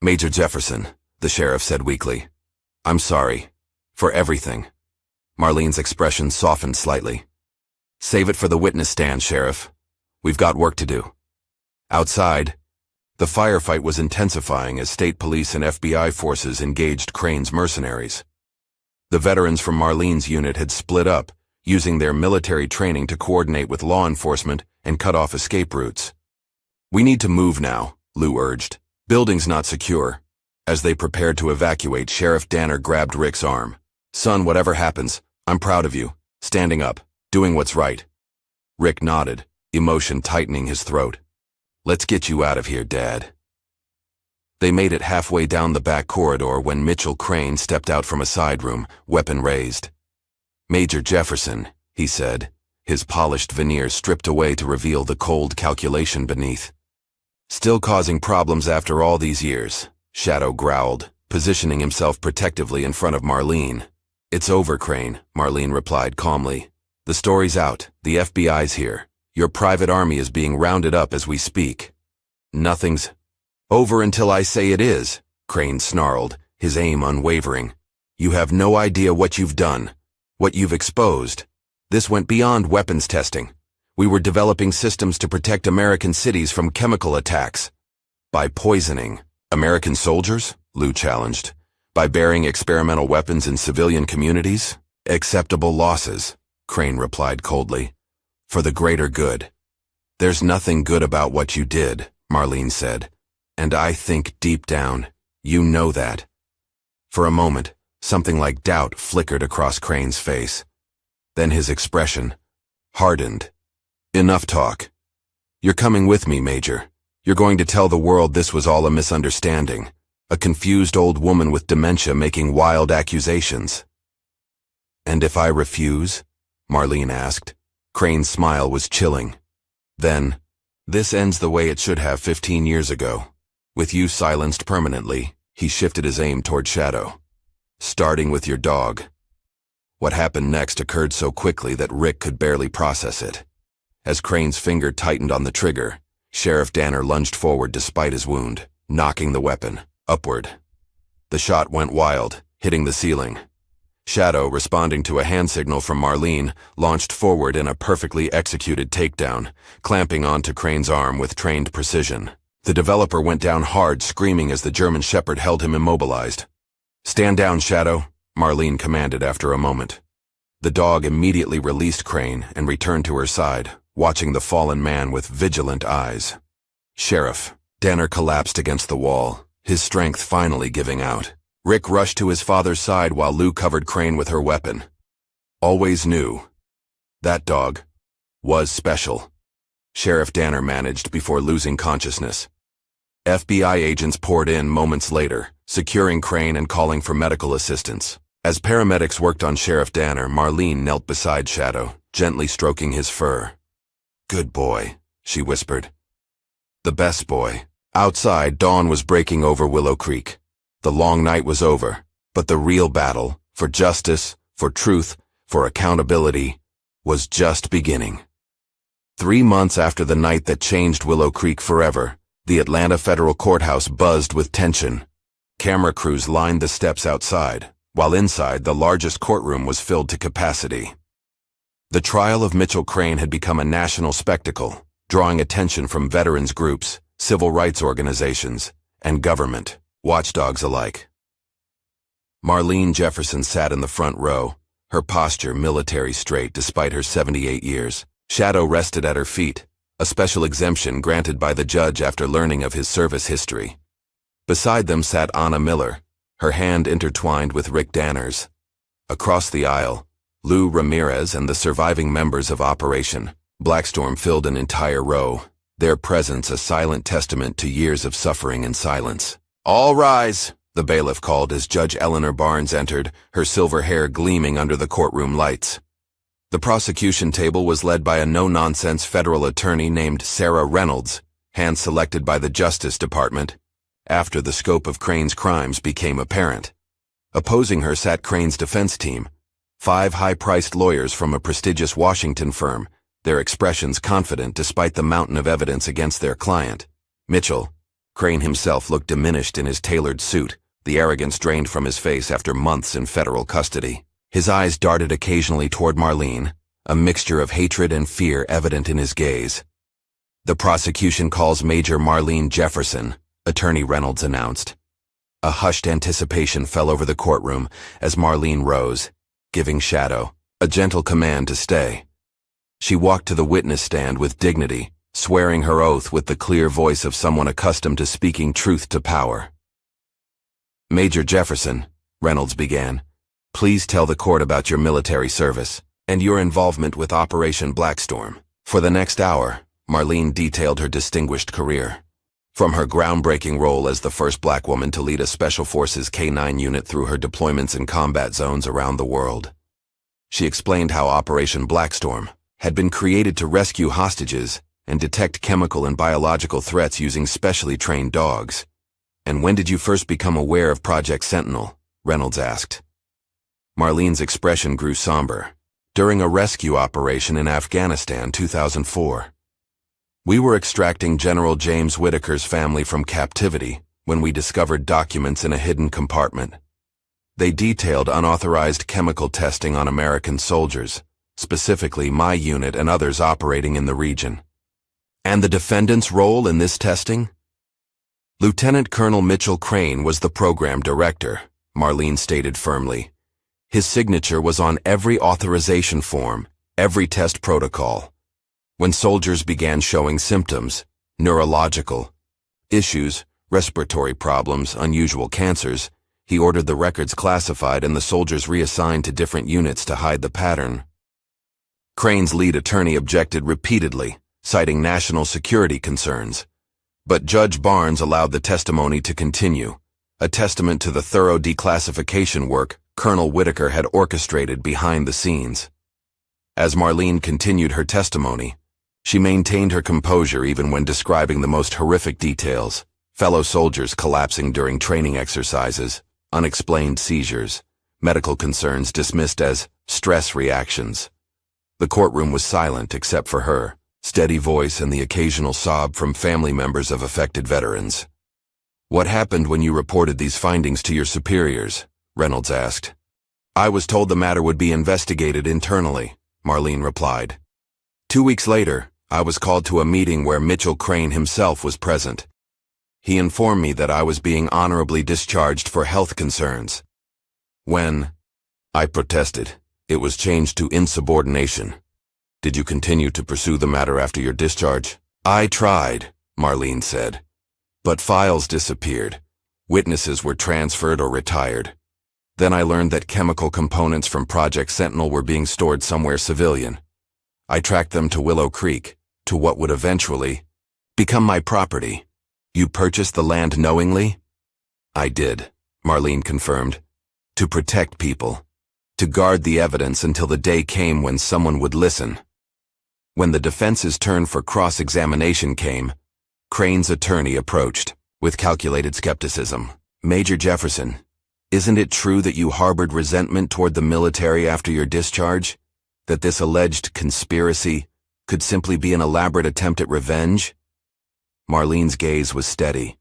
"Major Jefferson," the sheriff said weakly. "I'm sorry. For everything." Marlene's expression softened slightly. "Save it for the witness stand, Sheriff. We've got work to do." Outside, the firefight was intensifying as state police and FBI forces engaged Crane's mercenaries. The veterans from Marlene's unit had split up, using their military training to coordinate with law enforcement and cut off escape routes. "We need to move now," Lou urged. "Building's not secure." As they prepared to evacuate, Sheriff Danner grabbed Rick's arm. "Son, whatever happens, I'm proud of you. Standing up, doing what's right." Rick nodded, emotion tightening his throat. "Let's get you out of here, Dad." They made it halfway down the back corridor when Mitchell Crane stepped out from a side room, weapon raised. "Major Jefferson," he said, his polished veneer stripped away to reveal the cold calculation beneath. "Still causing problems after all these years," Shadow growled, positioning himself protectively in front of Marlene. It's over, Crane, Marlene replied calmly. The story's out. The FBI's here. Your private army is being rounded up as we speak. Nothing's over until I say it is, Crane snarled, his aim unwavering. You have no idea what you've done, what you've exposed. This went beyond weapons testing. We were developing systems to protect American cities from chemical attacks. By poisoning American soldiers? Lou challenged. By burying experimental weapons in civilian communities? Acceptable losses, Crane replied coldly. For the greater good. There's nothing good about what you did, Marlene said. And I think deep down, you know that. For a moment, something like doubt flickered across Crane's face. Then his expression hardened. Enough talk. You're coming with me, Major. You're going to tell the world this was all a misunderstanding. A confused old woman with dementia making wild accusations. And if I refuse? Marlene asked. Crane's smile was chilling. Then, this ends the way it should have 15 years ago. With you silenced permanently, he shifted his aim toward Shadow. Starting with your dog. What happened next occurred so quickly that Rick could barely process it. As Crane's finger tightened on the trigger, Sheriff Danner lunged forward despite his wound, knocking the weapon upward. The shot went wild, hitting the ceiling. Shadow, responding to a hand signal from Marlene, launched forward in a perfectly executed takedown, clamping onto Crane's arm with trained precision. The developer went down hard, screaming as the German Shepherd held him immobilized. Stand down, Shadow, Marlene commanded after a moment. The dog immediately released Crane and returned to her side, watching the fallen man with vigilant eyes. Sheriff, Danner collapsed against the wall, his strength finally giving out. Rick rushed to his father's side while Lou covered Crane with her weapon. Always knew. That dog was special. Sheriff Danner managed before losing consciousness. FBI agents poured in moments later, securing Crane and calling for medical assistance. As paramedics worked on Sheriff Danner, Marlene knelt beside Shadow, gently stroking his fur. Good boy, she whispered. The best boy. Outside, dawn was breaking over Willow Creek. The long night was over, but the real battle, for justice, for truth, for accountability, was just beginning. 3 months after the night that changed Willow Creek forever, the Atlanta Federal Courthouse buzzed with tension. Camera crews lined the steps outside, while inside the largest courtroom was filled to capacity. The trial of Mitchell Crane had become a national spectacle, drawing attention from veterans groups, civil rights organizations, and government watchdogs alike. Marlene Jefferson sat in the front row, her posture military straight despite her 78 years. Shadow rested at her feet, a special exemption granted by the judge after learning of his service history. Beside them sat Anna Miller, her hand intertwined with Rick Danner's. Across the aisle, Lou Ramirez and the surviving members of Operation Blackstorm filled an entire row, their presence a silent testament to years of suffering and silence. All rise, the bailiff called as Judge Eleanor Barnes entered, her silver hair gleaming under the courtroom lights. The prosecution table was led by a no-nonsense federal attorney named Sarah Reynolds, hand-selected by the Justice Department, after the scope of Crane's crimes became apparent. Opposing her sat Crane's defense team, 5 high-priced lawyers from a prestigious Washington firm, their expressions confident despite the mountain of evidence against their client. Mitchell, Crane himself looked diminished in his tailored suit, the arrogance drained from his face after months in federal custody. His eyes darted occasionally toward Marlene, a mixture of hatred and fear evident in his gaze. The prosecution calls Major Marlene Jefferson, Attorney Reynolds announced. A hushed anticipation fell over the courtroom as Marlene rose, giving Shadow a gentle command to stay. She walked to the witness stand with dignity, swearing her oath with the clear voice of someone accustomed to speaking truth to power. Major Jefferson, Reynolds began, please tell the court about your military service and your involvement with Operation Blackstorm. For the next hour, Marlene detailed her distinguished career. From her groundbreaking role as the first black woman to lead a Special Forces K-9 unit through her deployments in combat zones around the world. She explained how Operation Blackstorm had been created to rescue hostages and detect chemical and biological threats using specially trained dogs. And when did you first become aware of Project Sentinel? Reynolds asked. Marlene's expression grew somber. During a rescue operation in Afghanistan, 2004. We were extracting General James Whitaker's family from captivity when we discovered documents in a hidden compartment. They detailed unauthorized chemical testing on American soldiers, specifically my unit and others operating in the region. And the defendant's role in this testing? Lieutenant Colonel Mitchell Crane was the program director, Marlene stated firmly. His signature was on every authorization form, every test protocol. When soldiers began showing symptoms, neurological issues, respiratory problems, unusual cancers, he ordered the records classified and the soldiers reassigned to different units to hide the pattern. Crane's lead attorney objected repeatedly, citing national security concerns. But Judge Barnes allowed the testimony to continue, a testament to the thorough declassification work Colonel Whitaker had orchestrated behind the scenes. As Marlene continued her testimony, she maintained her composure even when describing the most horrific details: fellow soldiers collapsing during training exercises, unexplained seizures, medical concerns dismissed as stress reactions. The courtroom was silent except for her steady voice and the occasional sob from family members of affected veterans. "What happened when you reported these findings to your superiors?" Reynolds asked. "I was told the matter would be investigated internally," Marlene replied. 2 weeks later, I was called to a meeting where Mitchell Crane himself was present. He informed me that I was being honorably discharged for health concerns. When I protested, it was changed to insubordination. "Did you continue to pursue the matter after your discharge?" "I tried," Marlene said. "But files disappeared. Witnesses were transferred or retired. Then I learned that chemical components from Project Sentinel were being stored somewhere civilian. I tracked them to Willow Creek, to what would eventually become my property." "You purchased the land knowingly?" "I did," Marlene confirmed. "To protect people. To guard the evidence until the day came when someone would listen." When the defense's turn for cross-examination came, Crane's attorney approached, with calculated skepticism. "Major Jefferson, isn't it true that you harbored resentment toward the military after your discharge? That this alleged conspiracy could simply be an elaborate attempt at revenge?" Marlene's gaze was steady.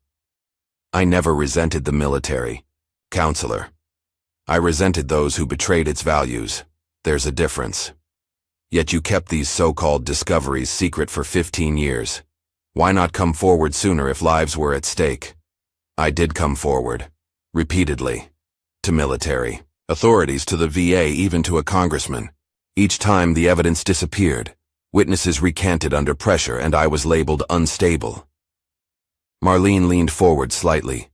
"I never resented the military, counselor. I resented those who betrayed its values. There's a difference. Yet you kept these so-called discoveries secret for 15 years. Why not come forward sooner if lives were at stake?" "I did come forward, repeatedly. To military authorities, to the VA, even to a congressman. Each time the evidence disappeared, witnesses recanted under pressure, and I was labeled unstable." Marlene leaned forward slightly.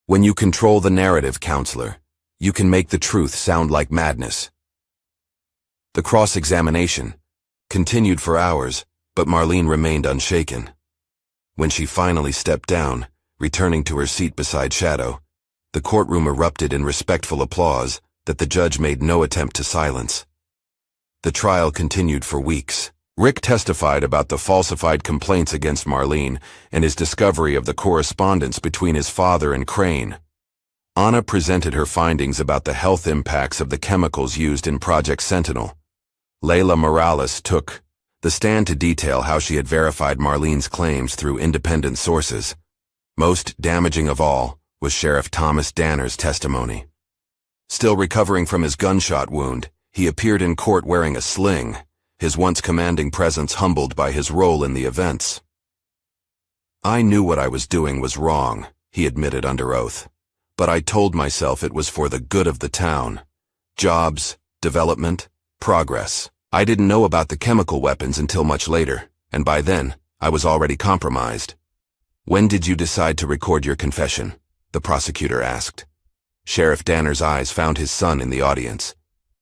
"When you control the narrative, counselor, you can make the truth sound like madness." The cross-examination continued for hours, but Marlene remained unshaken. When she finally stepped down, returning to her seat beside Shadow, the courtroom erupted in respectful applause that the judge made no attempt to silence. The trial continued for weeks. Rick testified about the falsified complaints against Marlene and his discovery of the correspondence between his father and Crane. Anna presented her findings about the health impacts of the chemicals used in Project Sentinel. Layla Morales took the stand to detail how she had verified Marlene's claims through independent sources. Most damaging of all was Sheriff Thomas Danner's testimony. Still recovering from his gunshot wound, he appeared in court wearing a sling, his once commanding presence humbled by his role in the events. "I knew what I was doing was wrong," he admitted under oath. "But I told myself it was for the good of the town. Jobs, development, progress. I didn't know about the chemical weapons until much later, and by then, I was already compromised." "When did you decide to record your confession?" the prosecutor asked. Sheriff Danner's eyes found his son in the audience.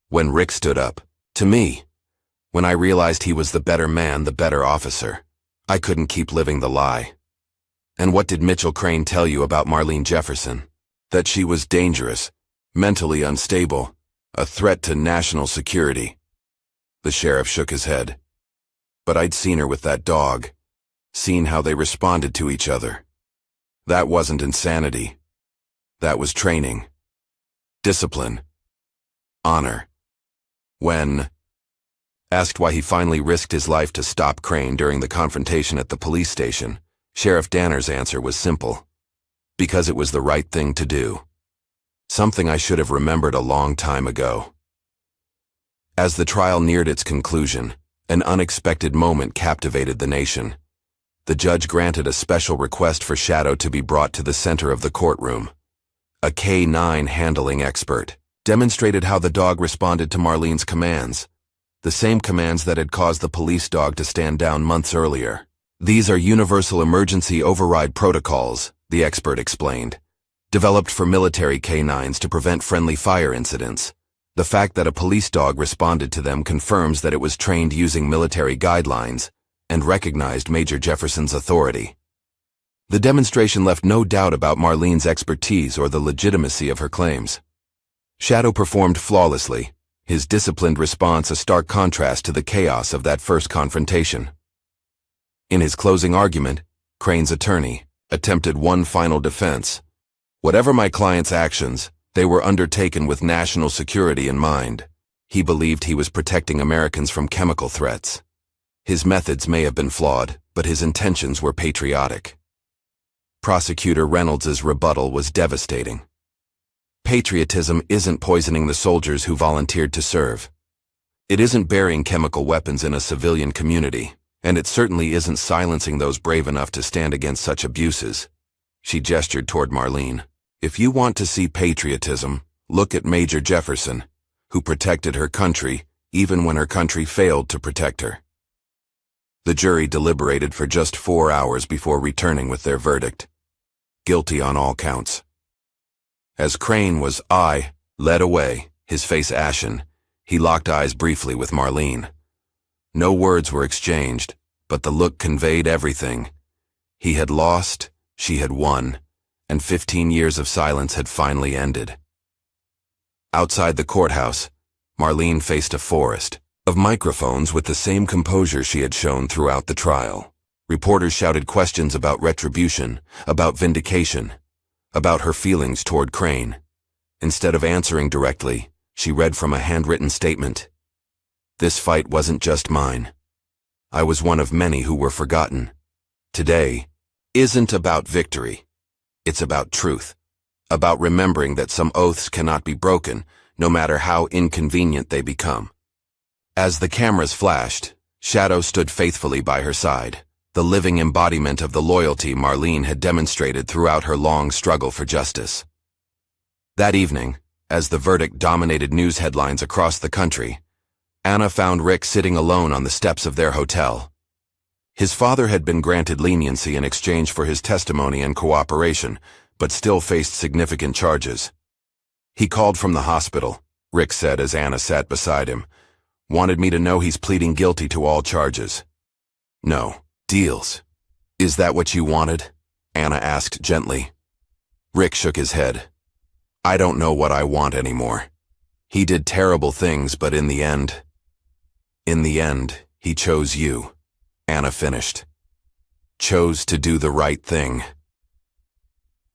"When Rick stood up. To me. When I realized he was the better man, the better officer. I couldn't keep living the lie." "And what did Mitchell Crane tell you about Marlene Jefferson?" "That she was dangerous, mentally unstable, a threat to national security." The sheriff shook his head. "But I'd seen her with that dog. Seen how they responded to each other. That wasn't insanity. That was training. Discipline. honor. When asked why he finally risked his life to stop Crane during the confrontation at the police station, Sheriff Danner's answer was simple. Because it was the right thing to do. Something I should have remembered a long time ago. As the trial neared its conclusion, an unexpected moment captivated the nation. The judge granted a special request for Shadow to be brought to the center of the courtroom. A K9 handling expert demonstrated how the dog responded to Marlene's commands, the same commands that had caused the police dog to stand down months earlier. These are universal emergency override protocols, the expert explained, developed for military canines to prevent friendly fire incidents. The fact that a police dog responded to them confirms that it was trained using military guidelines and recognized Major Jefferson's authority. The demonstration left no doubt about Marlene's expertise or the legitimacy of her claims. Shadow performed flawlessly, his disciplined response a stark contrast to the chaos of that first confrontation. In his closing argument, Crane's attorney attempted one final defense. Whatever my client's actions, they were undertaken with national security in mind. He believed he was protecting Americans from chemical threats. His methods may have been flawed, but his intentions were patriotic. Prosecutor Reynolds's rebuttal was devastating. Patriotism isn't poisoning the soldiers who volunteered to serve. It isn't burying chemical weapons in a civilian community, and it certainly isn't silencing those brave enough to stand against such abuses. She gestured toward Marlene. If you want to see patriotism, look at Major Jefferson, who protected her country even when her country failed to protect her. The jury deliberated for just 4 hours before returning with their verdict. Guilty on all counts. As Crane was led away, his face ashen, he locked eyes briefly with Marlene. No words were exchanged, but the look conveyed everything. He had lost, she had won, and 15 years of silence had finally ended. Outside the courthouse, Marlene faced a forest of microphones with the same composure she had shown throughout the trial. Reporters shouted questions about retribution, about vindication, about her feelings toward Crane. Instead of answering directly, she read from a handwritten statement. This fight wasn't just mine. I was one of many who were forgotten. Today isn't about victory. It's about truth. About remembering that some oaths cannot be broken, no matter how inconvenient they become. As the cameras flashed, Shadow stood faithfully by her side, the living embodiment of the loyalty Marlene had demonstrated throughout her long struggle for justice. That evening, as the verdict dominated news headlines across the country, Anna found Rick sitting alone on the steps of their hotel. His father had been granted leniency in exchange for his testimony and cooperation, but still faced significant charges. He called from the hospital, Rick said as Anna sat beside him. Wanted me to know he's pleading guilty to all charges. No. Deals. Is that what you wanted? Anna asked gently. Rick shook his head. I don't know what I want anymore. He did terrible things, but in the end, he chose you. Anna finished. Chose to do the right thing.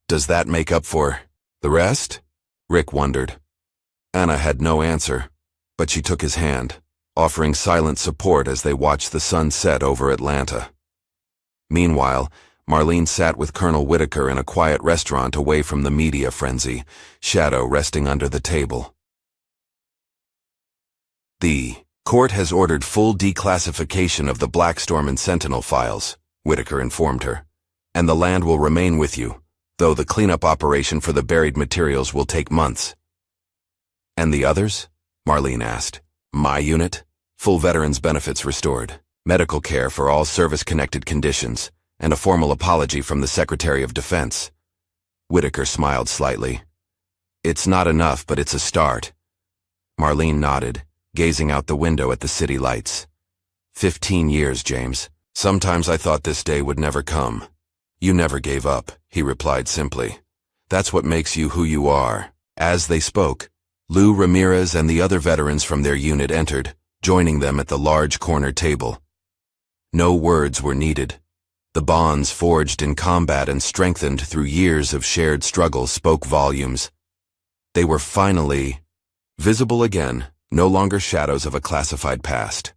Does that make up for the rest? Rick wondered. Anna had no answer, but she took his hand, offering silent support as they watched the sun set over Atlanta. Meanwhile, Marlene sat with Colonel Whitaker in a quiet restaurant away from the media frenzy, Shadow resting under the table. The court has ordered full declassification of the Blackstorm and Sentinel files, Whitaker informed her, and the land will remain with you, though the cleanup operation for the buried materials will take months. And the others? Marlene asked. My unit? Full veterans benefits restored. Medical care for all service-connected conditions, and a formal apology from the Secretary of Defense. Whitaker smiled slightly. It's not enough, but it's a start. Marlene nodded, gazing out the window at the city lights. 15 years, James. Sometimes I thought this day would never come. You never gave up, he replied simply. That's what makes you who you are. As they spoke, Lou Ramirez and the other veterans from their unit entered, joining them at the large corner table. No words were needed. The bonds forged in combat and strengthened through years of shared struggle spoke volumes. They were finally visible again, no longer shadows of a classified past.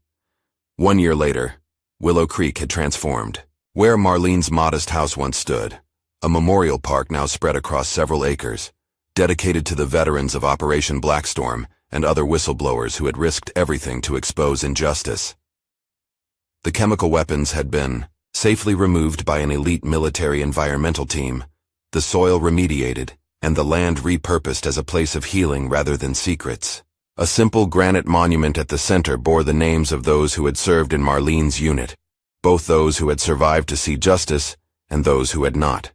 1 year later, Willow Creek had transformed. Where Marlene's modest house once stood, a memorial park now spread across several acres, dedicated to the veterans of Operation Blackstorm and other whistleblowers who had risked everything to expose injustice. The chemical weapons had been safely removed by an elite military environmental team, the soil remediated, and the land repurposed as a place of healing rather than secrets. A simple granite monument at the center bore the names of those who had served in Marlene's unit, both those who had survived to see justice and those who had not.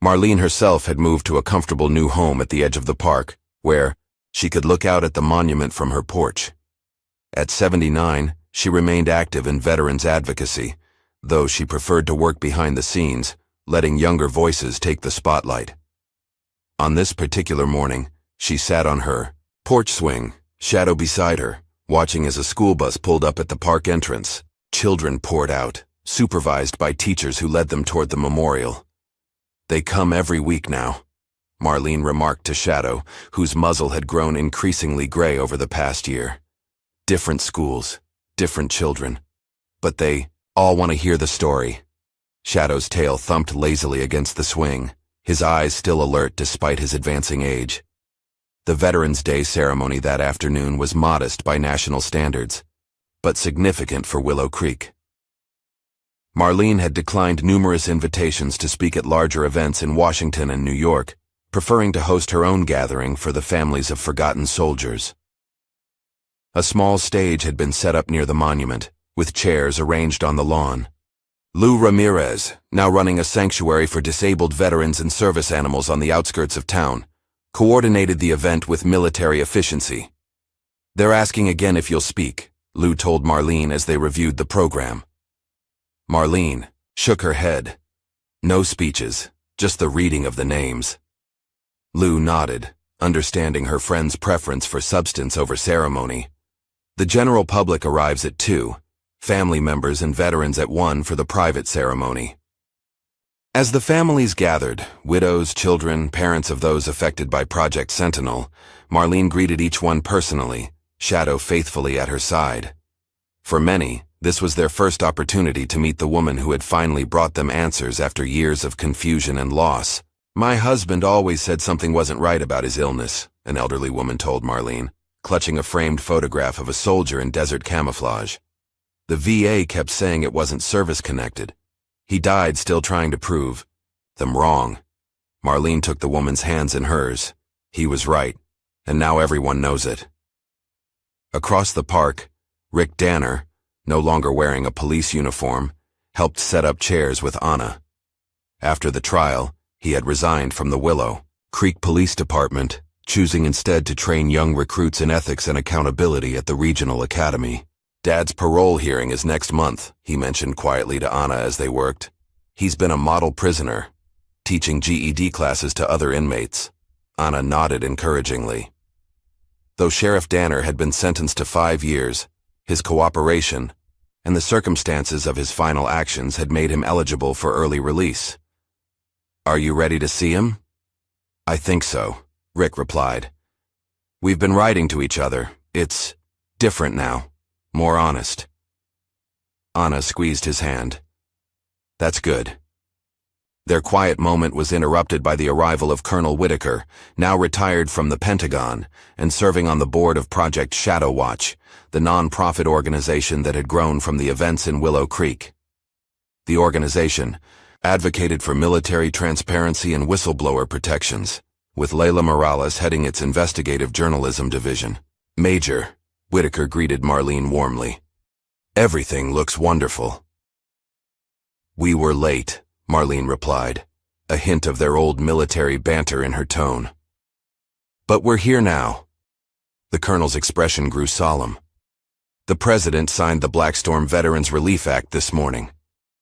Marlene herself had moved to a comfortable new home at the edge of the park, where she could look out at the monument from her porch. At 79, she remained active in veterans advocacy, though she preferred to work behind the scenes, letting younger voices take the spotlight. On this particular morning, she sat on her porch swing, Shadow beside her, watching as a school bus pulled up at the park entrance. Children poured out, supervised by teachers who led them toward the memorial. "They come every week now," Marlene remarked to Shadow, whose muzzle had grown increasingly gray over the past year. "Different schools, different children, but they all want to hear the story." Shadow's tail thumped lazily against the swing, his eyes still alert despite his advancing age. The Veterans Day ceremony that afternoon was modest by national standards, but significant for Willow Creek. Marlene had declined numerous invitations to speak at larger events in Washington and New York, preferring to host her own gathering for the families of forgotten soldiers. A small stage had been set up near the monument, with chairs arranged on the lawn. Lou Ramirez, now running a sanctuary for disabled veterans and service animals on the outskirts of town, coordinated the event with military efficiency. "They're asking again if you'll speak," Lou told Marlene as they reviewed the program. Marlene shook her head. "No speeches, just the reading of the names." Lou nodded, understanding her friend's preference for substance over ceremony. The general public arrives at 2, family members and veterans at 1 for the private ceremony. As the families gathered, widows, children, parents of those affected by Project Sentinel, Marlene greeted each one personally, Shadow faithfully at her side. For many, this was their first opportunity to meet the woman who had finally brought them answers after years of confusion and loss. "My husband always said something wasn't right about his illness," an elderly woman told Marlene, clutching a framed photograph of a soldier in desert camouflage. "The VA kept saying it wasn't service-connected. He died still trying to prove them wrong." Marlene took the woman's hands in hers. He was right, and now everyone knows it. Across the park, Rick Danner, no longer wearing a police uniform, helped set up chairs with Anna. After the trial, he had resigned from the Willow Creek Police Department, choosing instead to train young recruits in ethics and accountability at the regional academy. "Dad's parole hearing is next month," he mentioned quietly to Anna as they worked. "He's been a model prisoner, teaching GED classes to other inmates." Anna nodded encouragingly. Though Sheriff Danner had been sentenced to 5 years, his cooperation and the circumstances of his final actions had made him eligible for early release. "Are you ready to see him?" "I think so," Rick replied. "We've been writing to each other. It's different now. More honest." Anna squeezed his hand. "That's good." Their quiet moment was interrupted by the arrival of Colonel Whitaker, now retired from the Pentagon and serving on the board of Project Shadow Watch, the non-profit organization that had grown from the events in Willow Creek. The organization advocated for military transparency and whistleblower protections, with Layla Morales heading its investigative journalism division. "Major," Whitaker greeted Marlene warmly. "Everything looks wonderful." "We were late," Marlene replied, a hint of their old military banter in her tone. "But we're here now." The colonel's expression grew solemn. "The president signed the Blackstorm Veterans Relief Act this morning.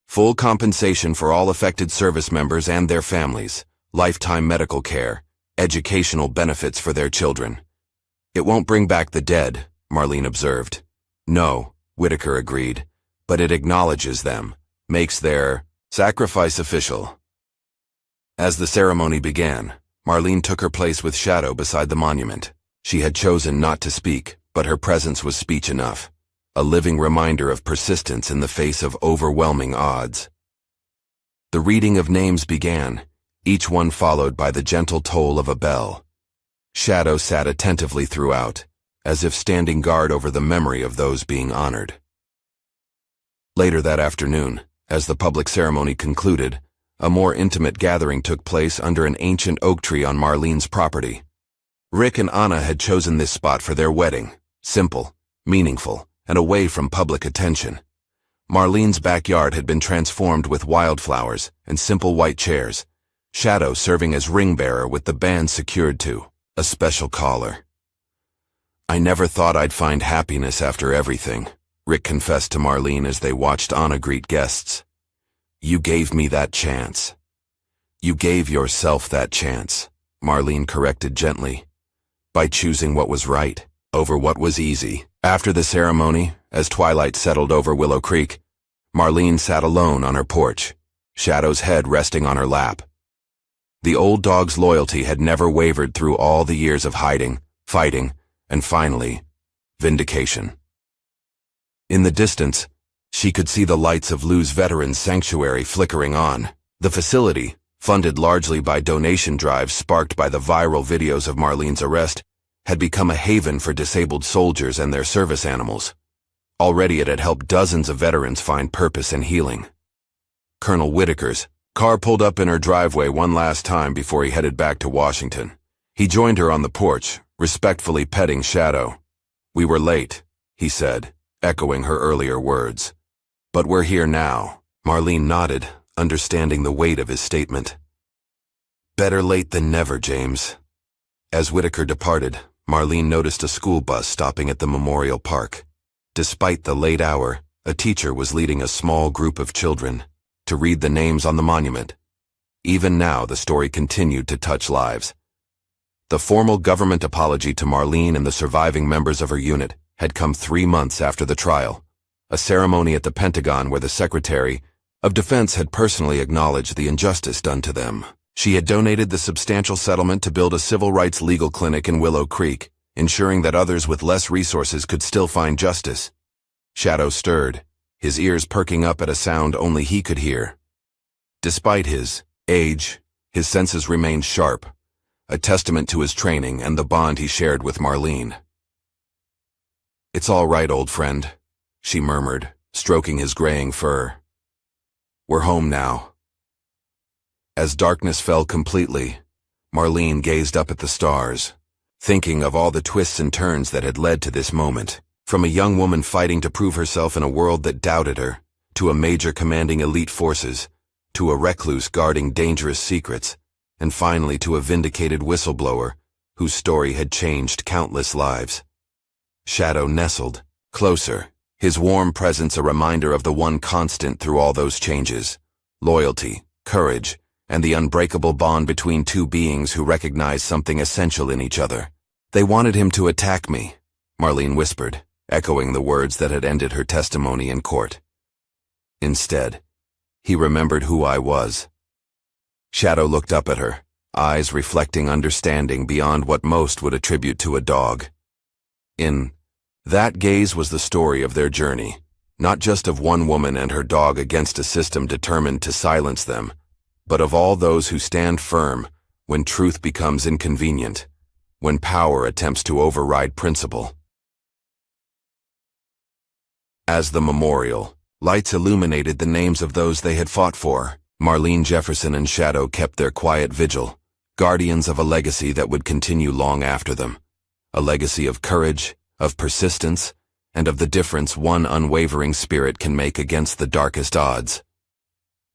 Full compensation for all affected service members and their families, lifetime medical care, educational benefits for their children. It won't bring back the dead," Marlene observed. "No," Whitaker agreed, "but it acknowledges them, makes their sacrifice official." As the ceremony began, Marlene took her place with Shadow beside the monument. She had chosen not to speak, but her presence was speech enough, a living reminder of persistence in the face of overwhelming odds. The reading of names began, each one followed by the gentle toll of a bell. Shadow sat attentively throughout, as if standing guard over the memory of those being honored. Later that afternoon, as the public ceremony concluded, a more intimate gathering took place under an ancient oak tree on Marlene's property. Rick and Anna had chosen this spot for their wedding, simple, meaningful, and away from public attention. Marlene's backyard had been transformed with wildflowers and simple white chairs, Shadow serving as ring bearer with the band secured to a special collar. "I never thought I'd find happiness after everything," Rick confessed to Marlene as they watched Anna greet guests. "You gave me that chance." "You gave yourself that chance," Marlene corrected gently, "by choosing what was right over what was easy." After the ceremony, as twilight settled over Willow Creek, Marlene sat alone on her porch, Shadow's head resting on her lap. The old dog's loyalty had never wavered through all the years of hiding, fighting, and finally, vindication. In the distance, she could see the lights of Lou's Veterans Sanctuary flickering on. The facility, funded largely by donation drives sparked by the viral videos of Marlene's arrest, had become a haven for disabled soldiers and their service animals. Already it had helped dozens of veterans find purpose and healing. Colonel Whitaker's car pulled up in her driveway one last time before he headed back to Washington. He joined her on the porch, respectfully petting Shadow. "We were late," he said, echoing her earlier words. "But we're here now." Marlene nodded, understanding the weight of his statement. "Better late than never, James." As Whitaker departed, Marlene noticed a school bus stopping at the Memorial Park. Despite the late hour, a teacher was leading a small group of children to read the names on the monument. Even now, the story continued to touch lives. The formal government apology to Marlene and the surviving members of her unit had come 3 months after the trial, a ceremony at the Pentagon where the Secretary of Defense had personally acknowledged the injustice done to them. She had donated the substantial settlement to build a civil rights legal clinic in Willow Creek, ensuring that others with less resources could still find justice. Shadow stirred, his ears perking up at a sound only he could hear. Despite his age, his senses remained sharp, a testament to his training and the bond he shared with Marlene. "It's all right, old friend," she murmured, stroking his graying fur. "We're home now." As darkness fell completely, Marlene gazed up at the stars, thinking of all the twists and turns that had led to this moment. From a young woman fighting to prove herself in a world that doubted her, to a major commanding elite forces, to a recluse guarding dangerous secrets, and finally to a vindicated whistleblower whose story had changed countless lives. Shadow nestled closer, his warm presence a reminder of the one constant through all those changes: loyalty, courage, and the unbreakable bond between two beings who recognized something essential in each other. "They wanted him to attack me," Marlene whispered, echoing the words that had ended her testimony in court. "Instead, he remembered who I was." Shadow looked up at her, eyes reflecting understanding beyond what most would attribute to a dog. In that gaze was the story of their journey, not just of one woman and her dog against a system determined to silence them, but of all those who stand firm when truth becomes inconvenient, when power attempts to override principle. As the memorial lights illuminated the names of those they had fought for, Marlene Jefferson and Shadow kept their quiet vigil, guardians of a legacy that would continue long after them. A legacy of courage, of persistence, and of the difference one unwavering spirit can make against the darkest odds.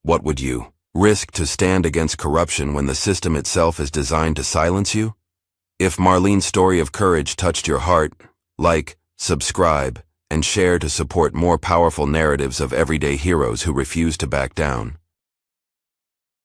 What would you risk to stand against corruption when the system itself is designed to silence you? If Marlene's story of courage touched your heart, like, subscribe, and share to support more powerful narratives of everyday heroes who refuse to back down.